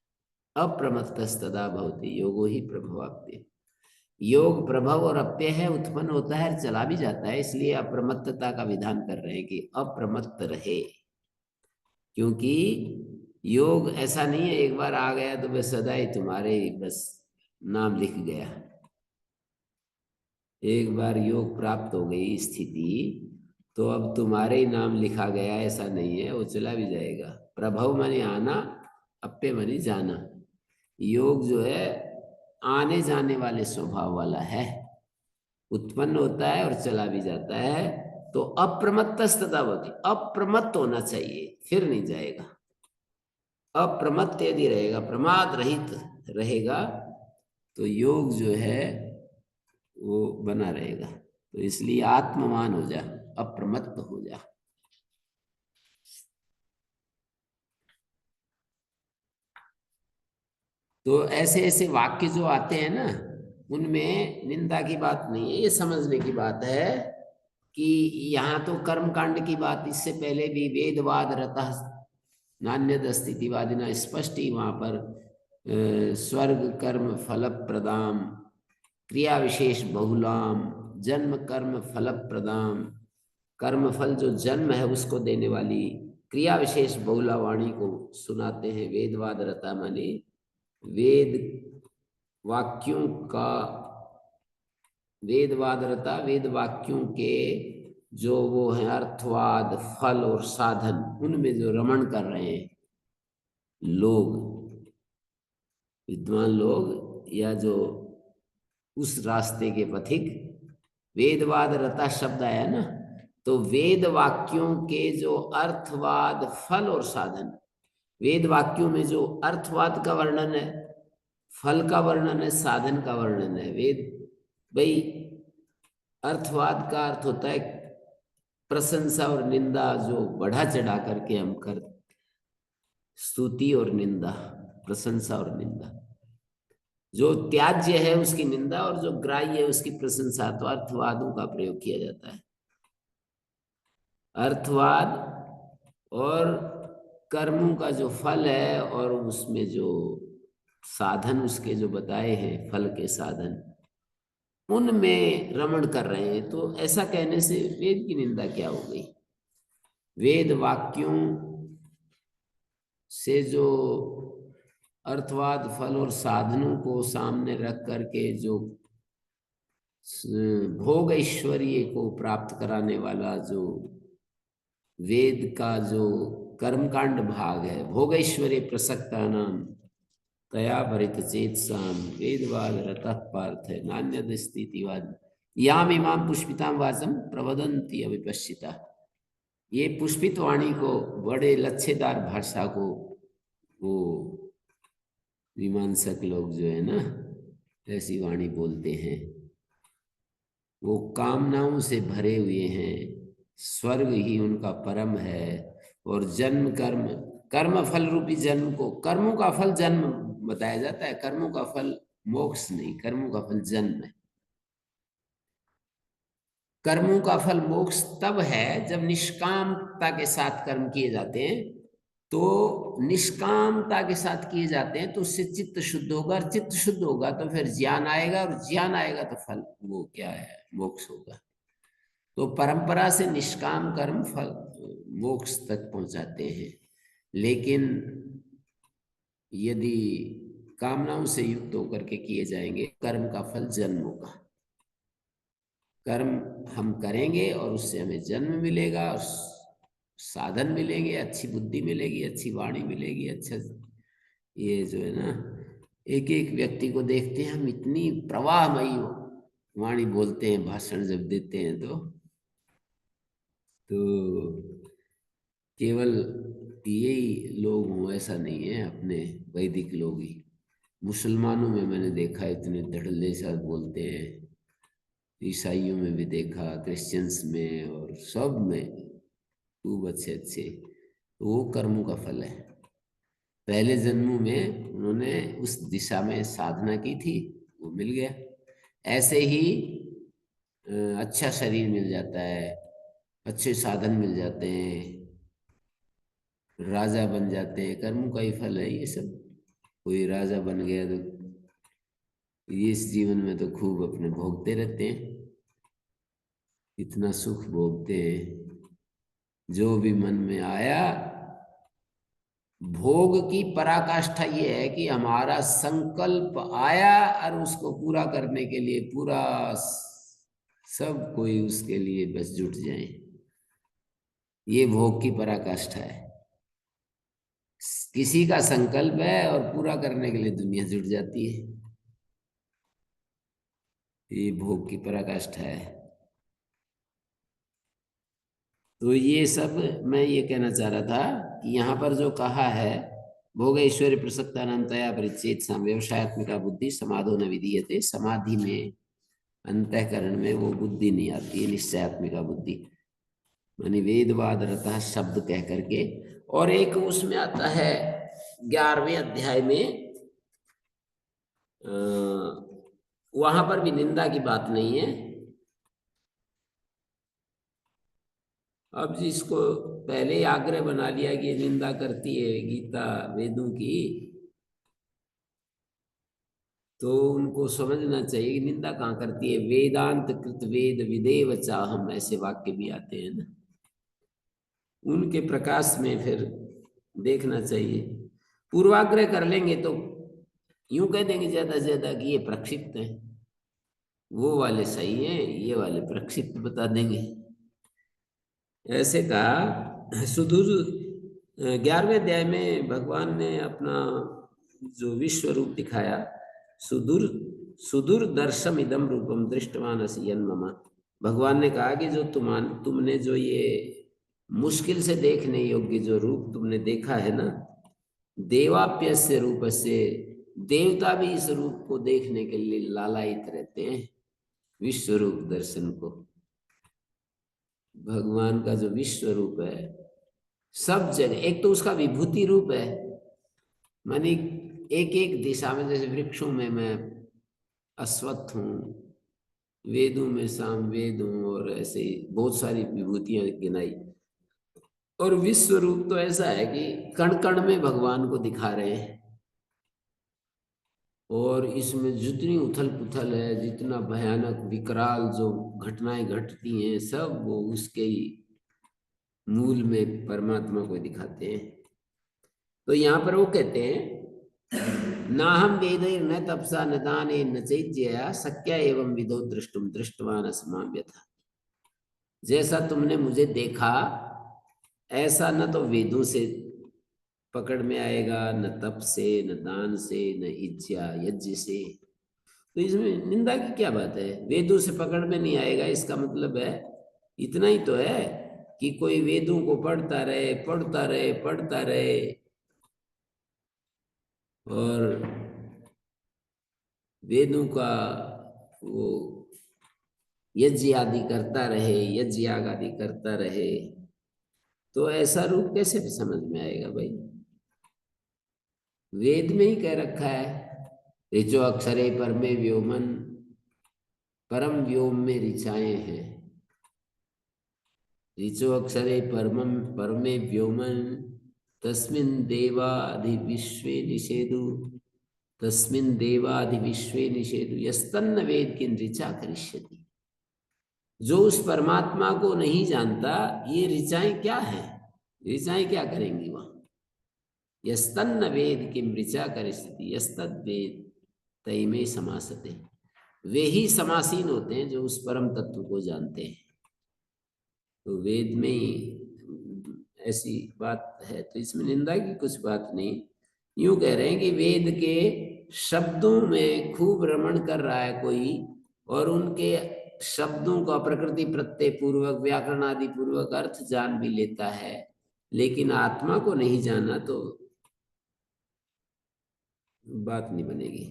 अप्रमत्तस्तदा भवति योगो ही प्रभवाप्य। योग प्रभव और अप्यय है, उत्पन्न होता है, चला भी जाता है, इसलिए अप्रमत्तता का विधान कर रहे हैं कि अप्रमत्त रहे। क्योंकि योग ऐसा नहीं है एक बार आ गया तो बस सदा ही तुम्हारे बस नाम लिख गया। एक बार योग प्राप्त हो गई स्थिति तो अब तुम्हारे ही नाम लिखा गया, ऐसा नहीं है, वो चला भी जाएगा। प्रभव माने आना, अप्पे माने जाना। योग जो है आने जाने वाले स्वभाव वाला है, उत्पन्न होता है और चला भी जाता है। तो अप्रमत्तस्तदा भवति, अप्रमत्त होना चाहिए, फिर नहीं जाएगा। अप्रमत्त यदि रहेगा, प्रमाद रहित रहेगा, तो योग जो है वो बना रहेगा। तो इसलिए आत्मवान हो जा, अप्रमत्त हो जा। तो ऐसे ऐसे वाक्य जो आते हैं ना, उनमें निंदा की बात नहीं है, ये समझने की बात है कि यहाँ तो कर्म कांड की बात इससे पहले भी वेदवाद रतः नान्यद स्थितिवादिना स्पष्ट ही वहां पर स्वर्ग कर्म फल प्रदाम, क्रिया विशेष बहुलाम, जन्म कर्म फल प्रदाम, कर्म फल जो जन्म है उसको देने वाली क्रिया विशेष बहुला वाणी को सुनाते हैं। वेदवाद रता माने वेद वाक्यों का, वेदवाद रता वेद वाक्यों के जो वो है अर्थवाद, फल और साधन, उनमें जो रमण कर रहे हैं लोग, विद्वान लोग, या जो उस रास्ते के पथिक। वेदवाद रता शब्द आया ना, तो वेद वाक्यों के जो अर्थवाद, फल और साधन, वेद वाक्यों में जो अर्थवाद का वर्णन है, फल का वर्णन है, साधन का वर्णन है। वेद भाई अर्थवाद का अर्थ होता है प्रशंसा और निंदा, जो बढ़ा चढ़ा करके हम कर, स्तुति और निंदा, प्रशंसा और निंदा। जो त्याज्य है उसकी निंदा और जो ग्राह्य है उसकी प्रशंसा। तो अर्थवादों का प्रयोग किया जाता है। अर्थवाद और कर्मों का जो फल है और उसमें जो साधन उसके जो बताए हैं, फल के साधन, उनमें रमण कर रहे हैं। तो ऐसा कहने से वेद की निंदा क्या हो गई? वेद वाक्यों से जो अर्थवाद, फल और साधनों को सामने रख करके जो भोग ऐश्वर्य को प्राप्त कराने वाला जो वेद का जो कर्मकांड भाग है, भोग ऐश्वर्य प्रसक्ता नाम तया भरित चेतसाम वेदवाद रतः पार्थ है नान्यद स्थितिवाद याम इमाम पुष्पिताम वाचम प्रवदंती अविपश्चिता। ये पुष्पित वाणी को, बड़े लच्छेदार भाषा को वो मीमांसक लोग जो है ना, ऐसी वाणी बोलते हैं। वो कामनाओं से भरे हुए हैं, स्वर्ग ही उनका परम है। और जन्म कर्म, कर्म फल रूपी जन्म को, कर्मों का फल जन्म बताया जाता है, कर्मों का फल मोक्ष नहीं, कर्मों का फल जन्म है। कर्मों का फल मोक्ष तब है जब निष्कामता के साथ कर्म किए जाते हैं। तो निष्कामता के साथ किए जाते हैं तो उससे चित्त शुद्ध होगा, और चित्त शुद्ध होगा तो फिर ज्ञान आएगा, और ज्ञान आएगा तो फल वो क्या है, मोक्ष होगा। तो परंपरा से निष्काम कर्म फल मोक्ष तक पहुंचाते हैं। लेकिन यदि कामनाओं से युक्त होकर के किए जाएंगे, कर्म का फल जन्म होगा। कर्म हम करेंगे और उससे हमें जन्म मिलेगा, और साधन मिलेंगे, अच्छी बुद्धि मिलेगी, अच्छी वाणी मिलेगी, अच्छा ये जो है ना, एक एक व्यक्ति को देखते हैं हम, इतनी प्रवाहमयी वाणी बोलते हैं भाषण जब देते हैं। तो केवल यही लोग हों ऐसा नहीं है, अपने वैदिक लोग ही। मुसलमानों में मैंने देखा इतने धड़ल्ले साथ बोलते हैं, ईसाइयों में भी देखा, क्रिश्चियंस में, और सब में खूब अच्छे अच्छे। तो वो कर्मों का फल है। पहले जन्मों में उन्होंने उस दिशा में साधना की थी, वो मिल गया। ऐसे ही अच्छा शरीर मिल जाता है, अच्छे साधन मिल जाते हैं, राजा बन जाते हैं, कर्मों का ही फल है ये सब। कोई राजा बन गया तो ये इस जीवन में तो खूब अपने भोगते रहते हैं, इतना सुख भोगते हैं, जो भी मन में आया। भोग की पराकाष्ठा ये है कि हमारा संकल्प आया और उसको पूरा करने के लिए पूरा सब कोई उसके लिए बस जुट जाए। ये भोग की पराकाष्ठा है। किसी का संकल्प है और पूरा करने के लिए दुनिया जुट जाती है। ये भोग की पराकाष्ठा है। तो ये सब मैं ये कहना चाह रहा था कि यहाँ पर जो कहा है, भोग ऐश्वर्य प्रसक्ता नाम तया परिचेत सम व्यवसायत्मिका बुद्धि समाधो न विधीयते। समाधि में, अंतःकरण में वो बुद्धि नहीं आती है, निश्चयात्मिका बुद्धि, मानी वेदवाद रता शब्द कह करके। और एक उसमें आता है 11वें अध्याय में, वहां पर भी निंदा की बात नहीं है। अब जिसको पहले ही आग्रह बना लिया कि निंदा करती है गीता वेदों की, तो उनको समझना चाहिए कि निंदा कहाँ करती है। वेदांत कृत वेद विदेव चाहम, ऐसे वाक्य भी आते हैं ना, उनके प्रकाश में फिर देखना चाहिए। पूर्वाग्रह कर लेंगे तो यूं कह देंगे ज्यादा से ज्यादा कि ये प्रक्षिप्त है, वो वाले सही हैं, ये वाले प्रक्षिप्त बता देंगे। ऐसे कहा सुदूर 11वें अध्याय में भगवान ने अपना जो विश्व रूप दिखाया, सुदूर सुदूर दर्शम इदम रूपम दृष्टवान असि यन्मम। भगवान ने कहा कि जो तुमने जो ये मुश्किल से देखने योग्य जो रूप तुमने देखा है ना, देवाप्यस्य रूप से, देवता भी इस रूप को देखने के लिए लालायित रहते हैं, विश्व रूप दर्शन को। भगवान का जो विश्व रूप है सब जगह, एक तो उसका विभूति रूप है, मानी एक एक दिशा में, जैसे वृक्षों में मैं अश्वत्थ हूँ, वेदों में साम वेद हूँ, और ऐसे ही बहुत सारी विभूतियां गिनाई। और विश्व रूप तो ऐसा है कि कण कण में भगवान को दिखा रहे हैं, और इसमें जितनी उथल पुथल है, जितना भयानक विकराल जो घटनाएं घटती हैं, सब वो उसके ही मूल में परमात्मा को दिखाते हैं। तो यहाँ पर वो कहते हैं, ना हम वेद न तपसा न दान न चैज्या शक्या एवं विदो दृष्टुम दृष्टवान अस्माम यथा। जैसा तुमने मुझे देखा, ऐसा न तो वेदों से पकड़ में आएगा, न तप से, न दान से, न इज्जा यज्ञ से। तो इसमें निंदा की क्या बात है? वेदों से पकड़ में नहीं आएगा, इसका मतलब है इतना ही तो है कि कोई वेदों को पढ़ता रहे, पढ़ता रहे, पढ़ता रहे, और वेदों का वो यज्ञ आदि करता रहे, यज्ञ याग आदि करता रहे, तो ऐसा रूप कैसे भी समझ में आएगा भाई? वेद में ही कह रखा है, ऋचो अक्षरे परमे व्योमन, परम व्योम में ऋचाएं हैं। ऋचो अक्षरे परमम परमे व्योमन, तस्मिन् देवादि विश्वे निषेदु, तस्मिन् देवादि विश्वे निषेदु यस्तन्न वेद किन ऋचा करिष्यति। जो उस परमात्मा को नहीं जानता, ये ऋचाएं क्या है? ऋचाएं क्या करेंगी वहां? यस्तन्न वेद किम ऋचा करिष्यति यस्तद वेद तैमे समासते। वे ही समासीन होते हैं जो उस परम तत्व को जानते हैं। तो वेद में ही ऐसी बात है, तो इसमें निंदा की कुछ बात नहीं। यूं कह रहे हैं कि वेद के शब्दों में खूब रमण कर रहा है कोई, और उनके शब्दों का प्रकृति प्रत्यय पूर्वक, व्याकरण आदि पूर्वक अर्थ जान भी लेता है, लेकिन आत्मा को नहीं जाना तो बात नहीं बनेगी।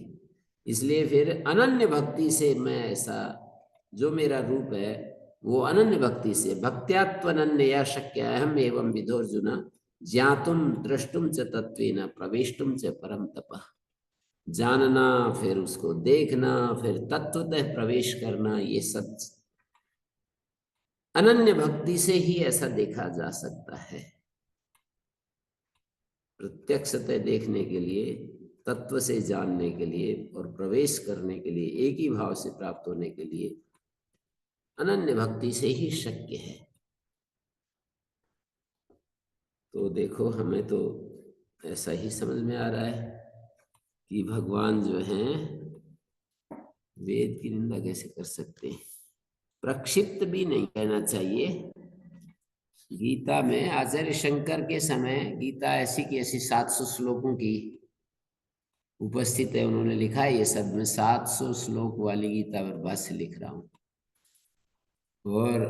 इसलिए फिर अनन्य भक्ति से मैं ऐसा, जो मेरा रूप है वो अनन्य भक्ति से, भक्त्यात्वनन्य या शक्य अहम एवं विदोर्जुना ज्ञातुम द्रष्टुम च तत्वेन प्रवेष्टुम च परम तपः। जानना, फिर उसको देखना, फिर तत्वतः प्रवेश करना, ये सब अनन्य भक्ति से ही ऐसा देखा जा सकता है। प्रत्यक्षतः देखने के लिए, तत्व से जानने के लिए और प्रवेश करने के लिए, एक ही भाव से प्राप्त होने के लिए अनन्य भक्ति से ही शक्य है। तो देखो, हमें तो ऐसा ही समझ में आ रहा है कि भगवान जो हैं, वेद की निंदा कैसे कर सकते हैं? प्रक्षिप्त भी नहीं कहना चाहिए। गीता में आचार्य शंकर के समय गीता ऐसी की ऐसी 700 श्लोकों की उपस्थित है। उन्होंने लिखा है ये सब, मैं 700 श्लोक वाली गीता पर भाष्य लिख रहा हूँ। और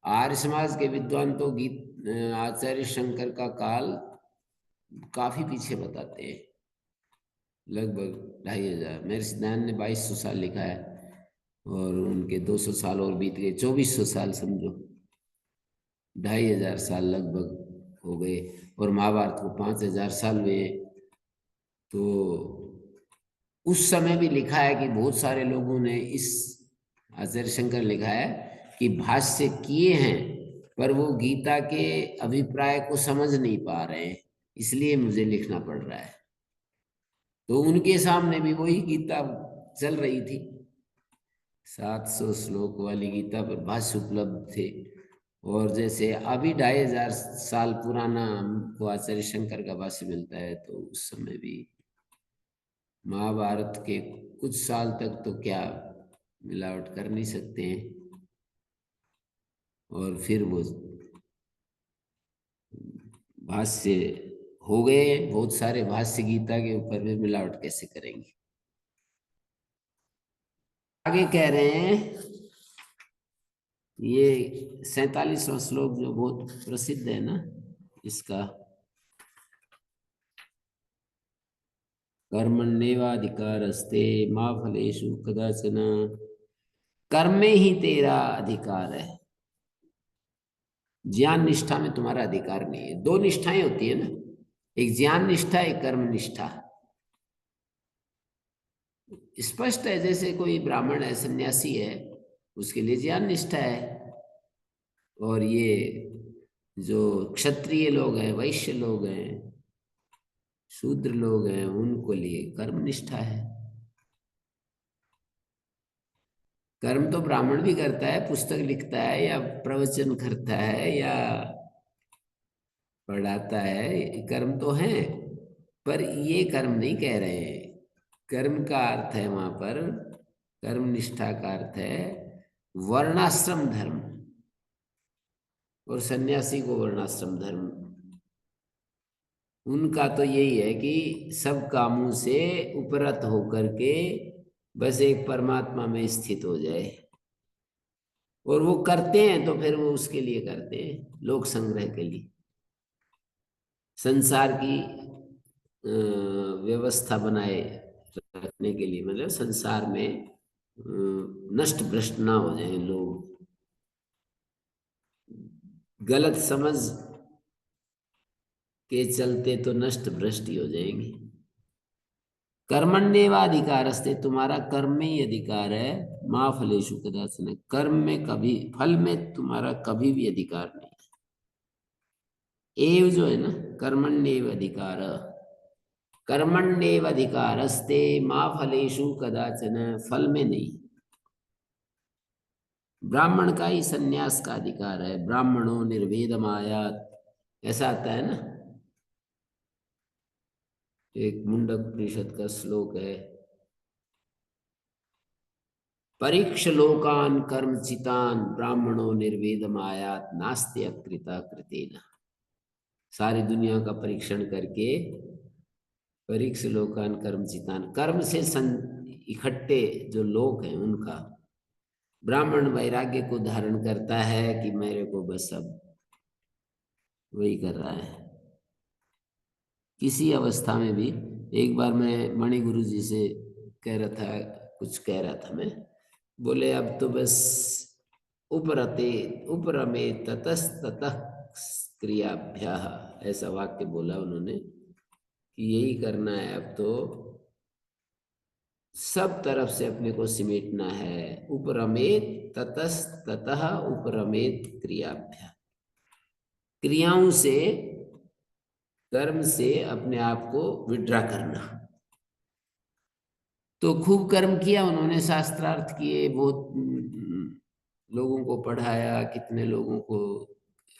आर्य समाज के विद्वान तो आचार्य शंकर का काल काफी पीछे बताते हैं, लगभग 2500। मेरे सिद्धांत ने 2200 साल लिखा है, और उनके 200 साल और बीत गए, 2400 साल समझो, 2500 साल लगभग हो गए। और महाभारत को 5000 साल हुए। तो उस समय भी लिखा है कि बहुत सारे लोगों ने, इस आचार्य शंकर लिखा है कि भाष्य किए हैं, पर वो गीता के अभिप्राय को समझ नहीं पा रहे हैं, इसलिए मुझे लिखना पड़ रहा है। तो उनके सामने भी वही गीता चल रही थी, 700 श्लोक वाली गीता पर भाष्य उपलब्ध थे। और जैसे अभी 2500 साल पुराना हमको आचार्य शंकर का भाष्य मिलता है, तो उस समय भी महाभारत के कुछ साल तक तो क्या मिलावट कर नहीं सकते हैं। और फिर वो भाष्य हो गए बहुत सारे, भाष्य गीता के ऊपर भी मिलावट कैसे करेंगे? आगे कह रहे हैं, ये 47वां श्लोक जो बहुत प्रसिद्ध है ना, इसका, कर्मण्येवाधिकारस्ते मा फलेषु कदाचन, कर्म में ही तेरा अधिकार है, ज्ञान निष्ठा में तुम्हारा अधिकार नहीं है। दो निष्ठाएं होती है ना, एक ज्ञान निष्ठा, एक कर्म निष्ठा। स्पष्ट है, जैसे कोई ब्राह्मण है, सन्यासी है, उसके लिए ज्ञान निष्ठा है। और ये जो क्षत्रिय लोग हैं, वैश्य लोग हैं, शूद्र लोग हैं, उनको लिए कर्म निष्ठा है। कर्म तो ब्राह्मण भी करता है, पुस्तक लिखता है या प्रवचन करता है या पढ़ाता है, कर्म तो है। पर ये कर्म नहीं कह रहे हैं। कर्म का अर्थ है वहां पर, कर्म निष्ठा का अर्थ है वर्णाश्रम धर्म। और सन्यासी को वर्णाश्रम धर्म, उनका तो यही है कि सब कामों से उपरत होकर के बस एक परमात्मा में स्थित हो जाए। और वो करते हैं तो फिर वो उसके लिए करते हैं, लोक संग्रह के लिए, संसार की व्यवस्था बनाए रखने के लिए, मतलब संसार में नष्ट भ्रष्ट ना हो जाए लोग, गलत समझ के चलते तो नष्ट भ्रष्ट ही हो जाएंगे। कर्मण्येवाधिकारस्ते, तुम्हारा कर्म में ही अधिकार है। माँ फलेषु कदाचन, कर्म में कभी, फल में तुम्हारा कभी भी अधिकार नहीं। एव जो है ना, कर्मण्येव अधिकार, कर्मण्येव अधिकारस्ते माँ फलेषु कदाचन, फल में नहीं। ब्राह्मण का ही सन्यास का अधिकार है। ब्राह्मणों निर्वेदमायात, ऐसा आता है ना, एक मुंडक उपनिषद का श्लोक है, परीक्ष लोकान कर्मचितान ब्राह्मणों निर्वेदमायात नास्ति अकृता कृतेन। सारी दुनिया का परीक्षण करके, परीक्ष लोकान कर्मचितान, कर्म से इकट्ठे जो लोग हैं उनका, ब्राह्मण वैराग्य को धारण करता है कि मेरे को बस अब वही कर रहा है। किसी अवस्था में भी, एक बार मैं मणि गुरु जी से कह रहा था, कुछ कह रहा था मैं, बोले अब तो बस उपरते उपरमे ततस्ततः क्रियाभ्या, ऐसा वाक्य बोला उन्होंने कि यही करना है अब तो, सब तरफ से अपने को सिमेटना है। उपरमेत ततस्ततः उपरमेत क्रियाभ्या, क्रियाओं से, कर्म से अपने आप को विड्रा करना। तो खूब कर्म किया उन्होंने, शास्त्रार्थ किए, बहुत लोगों को पढ़ाया, कितने लोगों को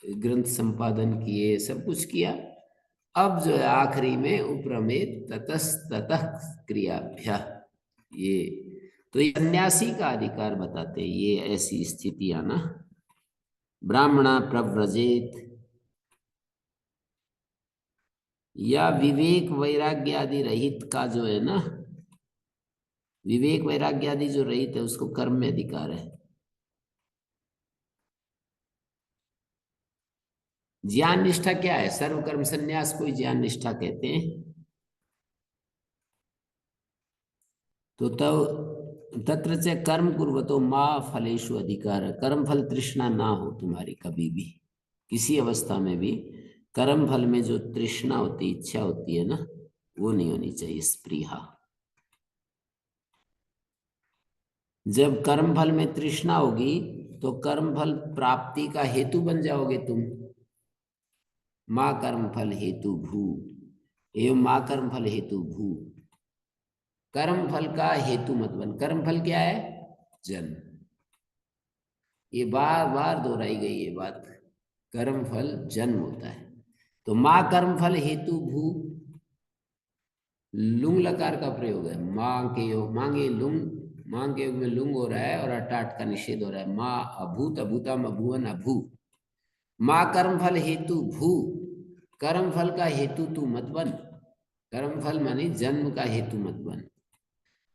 ग्रंथ संपादन किए, सब कुछ किया। अब जो है आखिरी में उपरमेत ततस्ततः क्रियाभ्या, ये तो ये सन्यासी का अधिकार बताते हैं, ये ऐसी स्थितियां ना। ब्राह्मणा प्रव्रजेत, या विवेक वैराग्य आदि रहित का जो है ना, विवेक वैराग्य आदि जो रहित है उसको कर्म में अधिकार है। ज्ञान निष्ठा क्या है? सर्वकर्म संन्यास को ज्ञान निष्ठा कहते हैं। तो तब तत्र च कर्म कुर्वतो माँ फलेषु अधिकार, कर्म फल तृष्णा ना हो तुम्हारी कभी भी, किसी अवस्था में भी कर्म फल में जो तृष्णा होती, इच्छा होती है ना, वो नहीं होनी चाहिए, स्पृहा। जब कर्म फल में तृष्णा होगी तो कर्म फल प्राप्ति का हेतु बन जाओगे तुम। माँ कर्म फल हेतु भू, एवं माँ कर्म फल हेतु भू, कर्म फल का हेतु मत बन। कर्म फल क्या है? जन्म। ये बार बार दोहराई गई ये बात, कर्म फल जन्म होता है। तो माँ कर्म फल हेतु भू, लुंग लकार का प्रयोग है। माँ के योग, मांगे लुंग, मां के योग में लुंग हो रहा है और अटाट का निषेध हो रहा है। माँ अभूत अभूतम अभुवन अभू, माँ कर्म फल हेतु भू, कर्म फल का हेतु तू मत बन। कर्म फल माने जन्म का हेतु मत बन।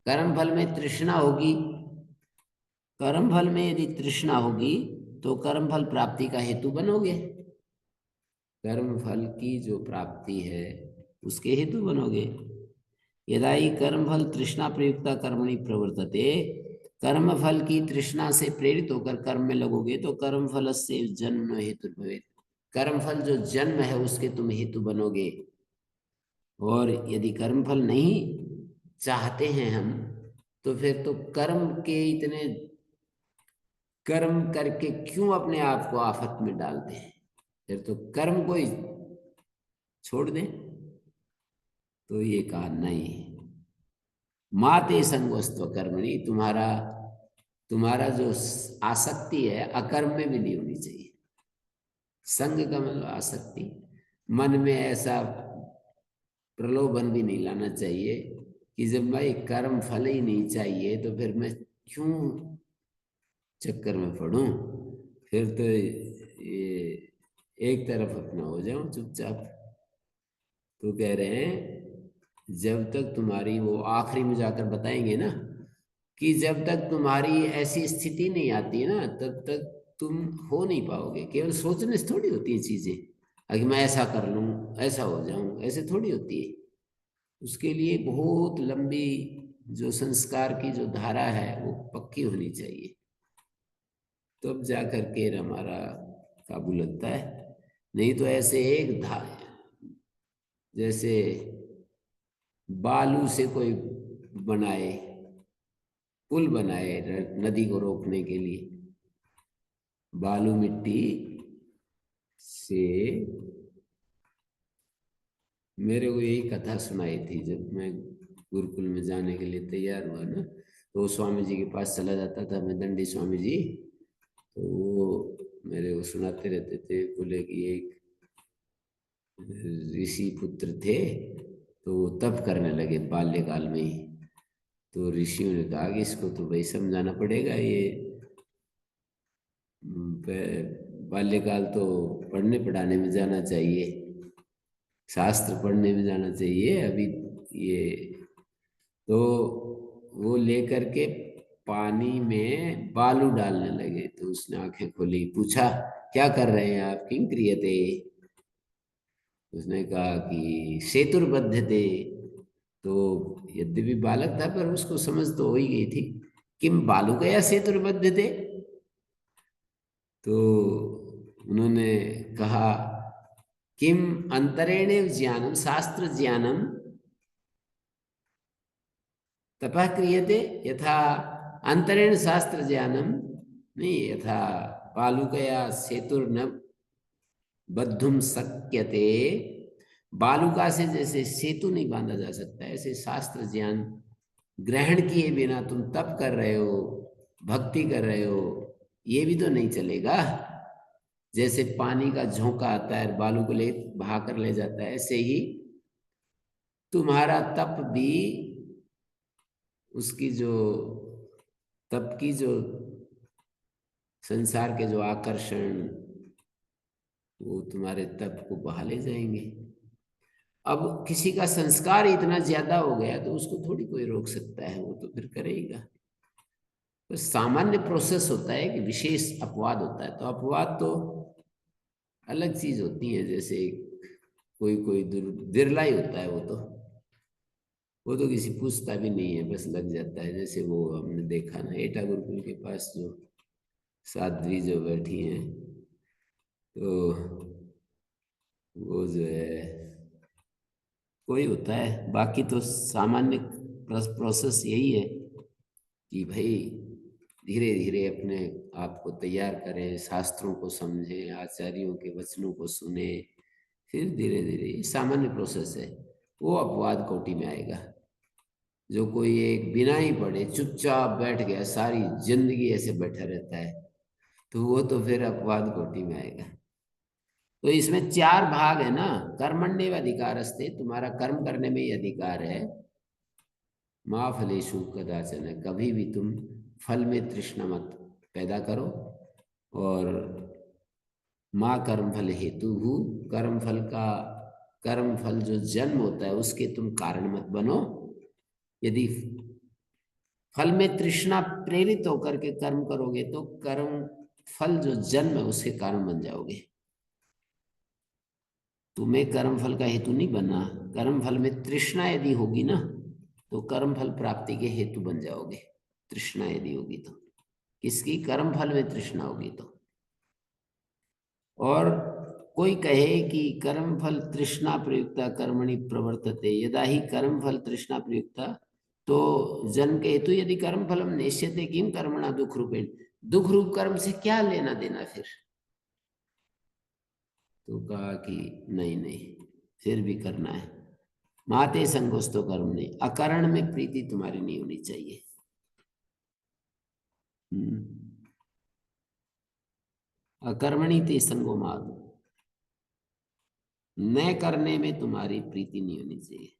कर्म फल में तृष्णा होगी, कर्म फल में यदि तृष्णा होगी तो कर्म फल प्राप्ति का हेतु बनोगे। कर्म फल की जो प्राप्ति है उसके हेतु बनोगे। यदा ही कर्म फल तृष्णा प्रयुक्ता कर्मणि प्रवर्तते, कर्म फल की तृष्णा से प्रेरित होकर कर्म में लगोगे तो कर्म फल से जन्म हेतु भवेत्, कर्म फल जो जन्म है उसके तुम हेतु बनोगे। और यदि कर्म फल नहीं चाहते हैं हम, तो फिर तो कर्म के इतने कर्म करके क्यों अपने आप को आफत में डालते हैं? फिर तो कर्म को ही छोड़ दें। तो ये कहा नहीं, माते संगोस्त्व कर्मणि, तुम्हारा तुम्हारा जो आसक्ति है अकर्म में भी नहीं होनी चाहिए। संग का मतलब आसक्ति, मन में ऐसा प्रलोभन भी नहीं लाना चाहिए कि जब भाई कर्म फल ही नहीं चाहिए तो फिर मैं क्यों चक्कर में पड़ूं। फिर तो ये एक तरफ अपना हो जाऊं चुपचाप। तो कह रहे हैं जब तक तुम्हारी, वो आखिरी में जाकर बताएंगे ना, कि जब तक तुम्हारी ऐसी स्थिति नहीं आती ना तब तक तुम हो नहीं पाओगे। केवल सोचने से थोड़ी होती है चीजें, अगर मैं ऐसा कर लूं, ऐसा हो जाऊं, ऐसे थोड़ी होती है। उसके लिए बहुत लंबी जो संस्कार की जो धारा है वो पक्की होनी चाहिए, तब जा करके हमारा काबू लगता है। नहीं तो ऐसे एक जैसे बालू से कोई बनाए, पुल बनाए नदी को रोकने के लिए, बालू मिट्टी से। मेरे को यही कथा सुनाई थी जब मैं गुरुकुल में जाने के लिए तैयार हुआ ना, तो स्वामी जी के पास चला जाता था मैं, दंडी स्वामी जी। तो वो मेरे को सुनाते रहते थे, बोले कि एक ऋषि पुत्र थे, तो वो तप करने लगे बाल्यकाल में ही। तो ऋषियों ने कहा कि इसको तो भाई समझाना पड़ेगा, ये बाल्यकाल तो पढ़ने पढ़ाने में जाना चाहिए, शास्त्र पढ़ने में जाना चाहिए अभी। ये तो वो लेकर के पानी में बालू डालने लगे। तो उसने आंखें खोली, पूछा क्या कर रहे हैं आप, किं क्रियते। उसने कहा कि सेतुर्बद्ध थे। तो यद्यपि बालक था पर उसको समझ तो हो ही गई थी, किम बालू गया सेतुर्बद्ध थे। तो उन्होंने कहा किम अंतरेण ज्ञानम शास्त्र ज्ञानम तपः क्रियते, यथा अंतरेण शास्त्र ज्ञानम, नहीं यथा बालुकया सेतुर्न बद्धुम शक्यते। बालुका से जैसे सेतु नहीं बांधा जा सकता, ऐसे शास्त्र ज्ञान ग्रहण किए बिना तुम तप कर रहे हो, भक्ति कर रहे हो, ये भी तो नहीं चलेगा। जैसे पानी का झोंका आता है बालू को ले बहा कर ले जाता है, ऐसे ही तुम्हारा तप भी, उसकी जो तप की जो संसार के जो आकर्षण, वो तुम्हारे तप को बहा ले जाएंगे। अब किसी का संस्कार इतना ज्यादा हो गया तो उसको थोड़ी कोई रोक सकता है, वो तो फिर करेगा। तो सामान्य प्रोसेस होता है कि विशेष अपवाद होता है, तो अपवाद तो अलग चीज होती है। जैसे कोई कोई बिरला ही होता है, वो तो किसी पूछता भी नहीं है, बस लग जाता है। जैसे वो हमने देखा ना एटा गुरुकुल के पास जो साध्वी जो बैठी हैं, तो वो जो है कोई होता है। बाकी तो सामान्य प्रोसेस यही है कि भाई धीरे धीरे अपने आप को तैयार करें, शास्त्रों को समझें, आचार्यों के वचनों को सुने, फिर धीरे धीरे सामान्य प्रोसेस है। वो अपवाद कोटि में आएगा। जो कोई एक बिना ही पढ़े चुपचाप बैठ गया, सारी जिंदगी ऐसे बैठा रहता है, तो वो तो फिर अपवाद कोटि में आएगा। तो इसमें चार भाग है ना, कर्मण्येव अधिकारस्ते, तुम्हारा कर्म करने में ही अधिकार है। माँ फलेषु कदाचन, कभी भी तुम फल में तृष्णा मत पैदा करो। और माँ कर्म फल हेतु, कर्म फल जो जन्म होता है उसके तुम कारण मत बनो। यदि फल में तृष्णा प्रेरित होकर के कर्म करोगे तो कर्म फल जो जन्म है उसके कारण बन जाओगे। तुम्हें कर्म फल का हेतु नहीं बनना। कर्म फल में तृष्णा यदि होगी ना तो कर्म फल प्राप्ति के हेतु बन जाओगे। तृष्णा यदि होगी तो किसकी, कर्म फल में तृष्णा होगी तो। और कोई कहे कि कर्म फल तृष्णा प्रयुक्ता कर्मणि प्रवर्तते, यदा ही कर्म फल तृष्णा प्रयुक्ता तो जन्म के हेतु यदि कर्म फलम नेष्यते किम कर्मणा दुख रूपेण, दुख रूप कर्म से क्या लेना देना फिर। तो कहा कि नहीं नहीं, फिर भी करना है। माते संगोस्तो कर्म नहीं, अकरण में प्रीति तुम्हारी नहीं होनी चाहिए। अकर्मणि ते संगो माद, न करने में तुम्हारी प्रीति नहीं होनी चाहिए।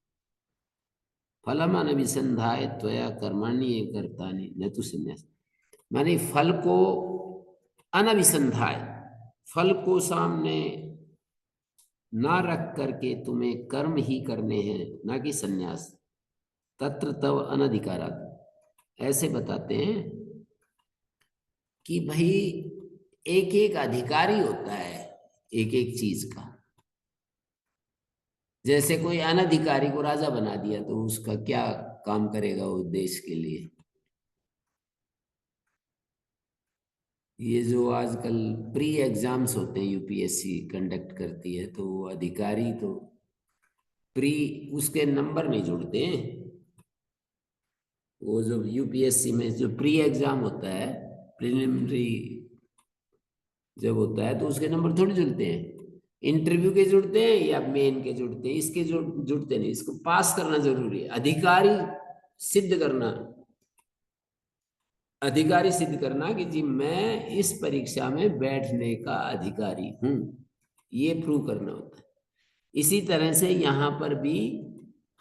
फलम अनभिसंधाय त्वया कर्माणि कर्तानि न तो संन्यास, माने फल को अनभिसंधाय, फल को सामने ना रख करके तुम्हें कर्म ही करने हैं, ना कि संन्यास। तत्र तव अनधिकारात्, ऐसे बताते हैं कि भाई एक एक अधिकारी होता है एक एक चीज का। जैसे कोई अनधिकारी को राजा बना दिया तो उसका क्या काम करेगा वो देश के लिए। ये जो आजकल प्री एग्जाम्स होते हैं यूपीएससी कंडक्ट करती है, तो वो अधिकारी तो प्री, उसके नंबर नहीं जुड़ते हैं। वो जो यूपीएससी में जो प्री एग्जाम होता है, प्रिलिमिनरी जब होता है, तो उसके नंबर थोड़ी जुड़ते हैं। इंटरव्यू के जुड़ते हैं या मेन के जुड़ते हैं, इसके जुड़ते नहीं। इसको पास करना जरूरी है, अधिकारी सिद्ध करना, अधिकारी सिद्ध करना कि जी मैं इस परीक्षा में बैठने का अधिकारी हूं, ये प्रूव करना होता है। इसी तरह से यहाँ पर भी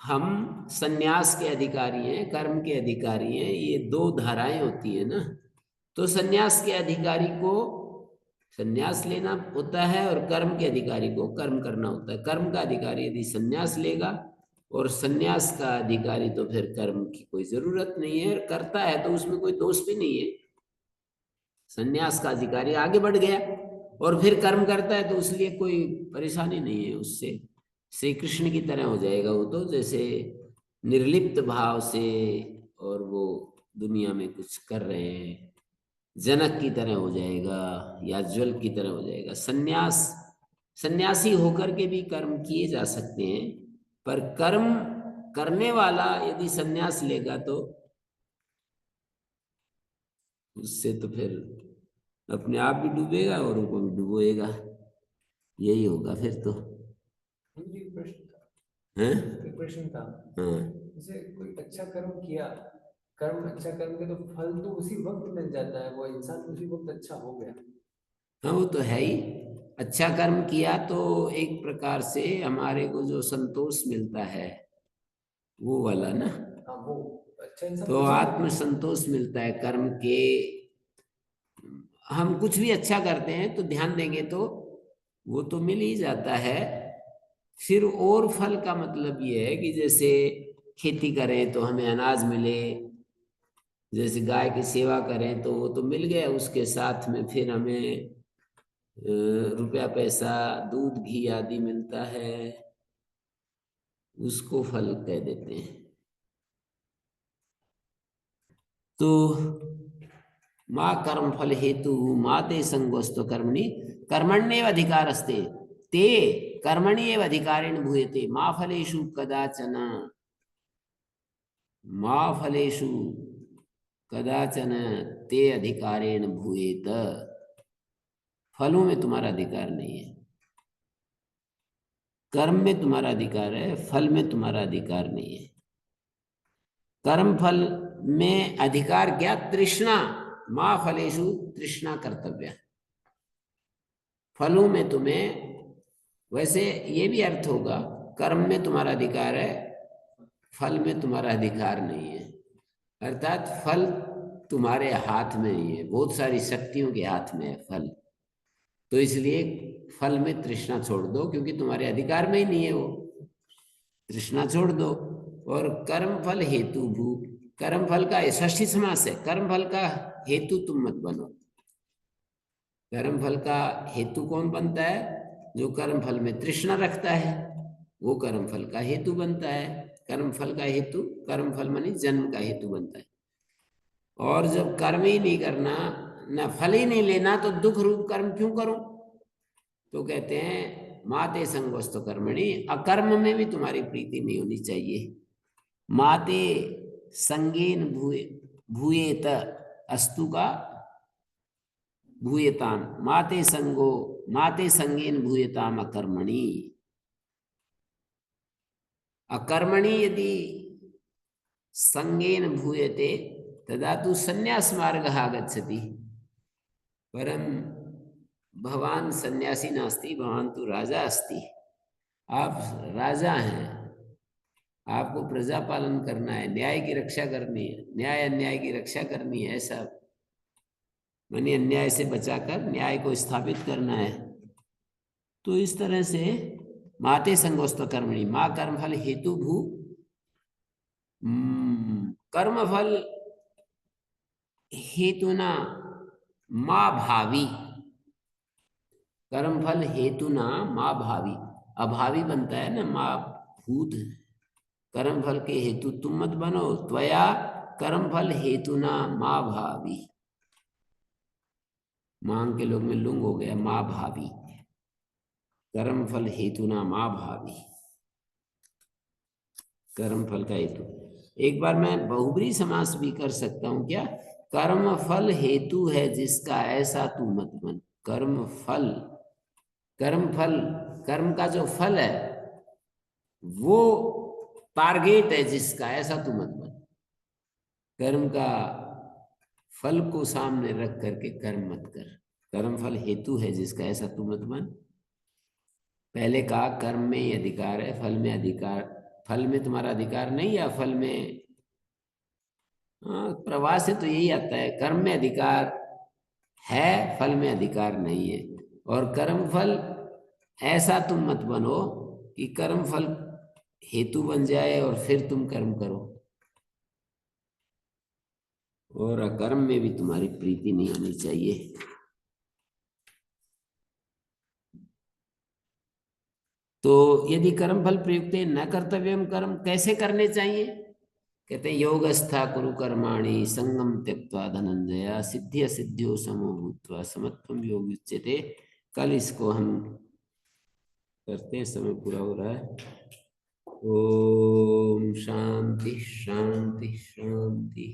हम सन्यास के अधिकारी हैं, कर्म के अधिकारी हैं, ये दो धाराएं होती है ना। तो सन्यास के अधिकारी को सन्यास लेना होता है और कर्म के अधिकारी को कर्म करना होता है। कर्म का अधिकारी यदि सन्यास लेगा और सन्यास का अधिकारी तो फिर कर्म की कोई जरूरत नहीं है, करता है तो उसमें कोई दोष भी नहीं है। सन्यास का अधिकारी आगे बढ़ गया और फिर कर्म करता है तो उसलिए कोई परेशानी नहीं है उससे। श्री कृष्ण की तरह हो जाएगा वो तो, जैसे निर्लिप्त भाव से और वो दुनिया में कुछ कर रहे हैं, जनक की तरह हो जाएगा या ज्वल की तरह हो जाएगा। सन्यास, सन्यासी होकर के भी कर्म किए जा सकते हैं, पर कर्म करने वाला यदि सन्यास लेगा तो उससे तो फिर अपने आप भी डूबेगा और उनको भी डुबोएगा, यही होगा फिर तो। हैं? एक प्रश्न था, हाँ जैसे कोई अच्छा कर्म किया, कर्म अच्छा कर्म के तो फल तो उसी वक्त मिल जाता है, वो इंसान उसी वक्त अच्छा हो गया। हाँ, वो तो है ही। अच्छा कर्म किया तो एक प्रकार से हमारे को जो संतोष मिलता है वो वाला ना, हाँ वो अच्छा इंसान तो उसी आत्म वक्त। संतोष मिलता है कर्म के। हम कुछ भी अच्छा करते हैं तो ध्यान देंगे तो वो तो मिल ही जाता है। फिर और फल का मतलब ये है कि जैसे खेती करें तो हमें अनाज मिले, जैसे गाय की सेवा करें तो वो तो मिल गया, उसके साथ में फिर हमें रुपया पैसा दूध घी आदि मिलता है, उसको फल कह देते हैं। तो माँ कर्म फल हेतु माते संगोस्तो कर्मणि कर्मण्येव अधिकारस्ते ते कर्मणि एव अधिकारेण भूयते माँ फलेषु कदाचन, माँ फलेषु कदाचन ते अधिकारेण भूयेत, फलों में तुम्हारा अधिकार नहीं है। कर्म में तुम्हारा अधिकार है, फल में तुम्हारा अधिकार नहीं है। कर्म फल में अधिकार क्या? तृष्णा, माँ फलेषु तृष्णा कर्तव्य, फलों में तुम्हें, वैसे ये भी अर्थ होगा कर्म में तुम्हारा अधिकार है, फल में तुम्हारा अधिकार नहीं है। अर्थात फल तुम्हारे हाथ में नहीं है, बहुत सारी शक्तियों के हाथ में है फल, तो इसलिए फल में तृष्णा छोड़ दो, क्योंकि तुम्हारे अधिकार में ही नहीं है वो, तृष्णा छोड़ दो। और कर्म फल हेतु भू, कर्म फल का षष्ठी समास है, कर्म फल का हेतु तुम मत बनो। कर्म फल का हेतु कौन बनता है? जो कर्म फल में तृष्णा रखता है वो कर्म फल का हेतु बनता है। कर्म फल का हेतु, कर्म फल मानी जन्म का हेतु बनता है। और जब कर्म ही नहीं करना, ना फल ही नहीं लेना, तो दुख रूप कर्म क्यों करूं? तो कहते हैं माते संगोस्तो कर्मणि, अकर्म में भी तुम्हारी प्रीति नहीं होनी चाहिए। माते संगेन भूयेत, अस्तु का भूयताम, माते संगेन भूयताम अकर्मणि। अकर्मणि यदि संगेन भूयते तदा तु संन्यास मार्गः आगच्छति। परं भवान सन्यासी नास्ति, भवान तो राजा अस्ति। आप राजा हैं, आपको प्रजा पालन करना है, न्याय की रक्षा करनी है, न्याय अन्याय की रक्षा करनी है, ऐसा माने अन्याय से बचाकर न्याय को स्थापित करना है। तो इस तरह से माते संगोस्त कर्मणि, माँ कर्मफल हेतु भू, कर्मफल हेतुना माँ भावी, कर्मफल हेतुना माँ भावी, अभावी बनता है ना, माँ भूत। कर्मफल के हेतु तुम मत बनो, त्वया कर्मफल हेतुना माँ भावी, मांग के लोग में लुंग हो गया, माँ भावी, कर्मफल हेतुना माँ भावी, कर्मफल का हेतु। एक बार मैं बहुब्री समास भी कर सकता हूं क्या? कर्मफल हेतु है जिसका ऐसा तू मत बन। कर्मफल, कर्मफल, कर्म का जो फल है वो टारगेट है जिसका, ऐसा तू मत बन। कर्म का फल को सामने रख करके कर्म मत कर। कर्म फल हेतु है जिसका, ऐसा तू मत बन। पहले कहा कर्म में ही अधिकार है, फल में अधिकार, फल में तुम्हारा अधिकार नहीं, या फल में, हाँ प्रवाह से तो यही आता है, कर्म में अधिकार है, फल में अधिकार नहीं है। और कर्म फल ऐसा तुम मत बनो कि कर्म फल हेतु बन जाए और फिर तुम कर्म करो, और अकर्म में भी तुम्हारी प्रीति नहीं होनी चाहिए। तो यदि कर्म फल प्रयुक्त न कर्तव्यम कर्म, कैसे करने चाहिए? कहते हैं योगस्था कुरु कर्माणि संगम त्यक्त्वा धनंजया सिद्धि सिद्धियों समो भूत्वा समत्वम योग उच्यते। कल इसको हम करते हैं, समय पूरा हो रहा है। ओम शांति शांति शांति।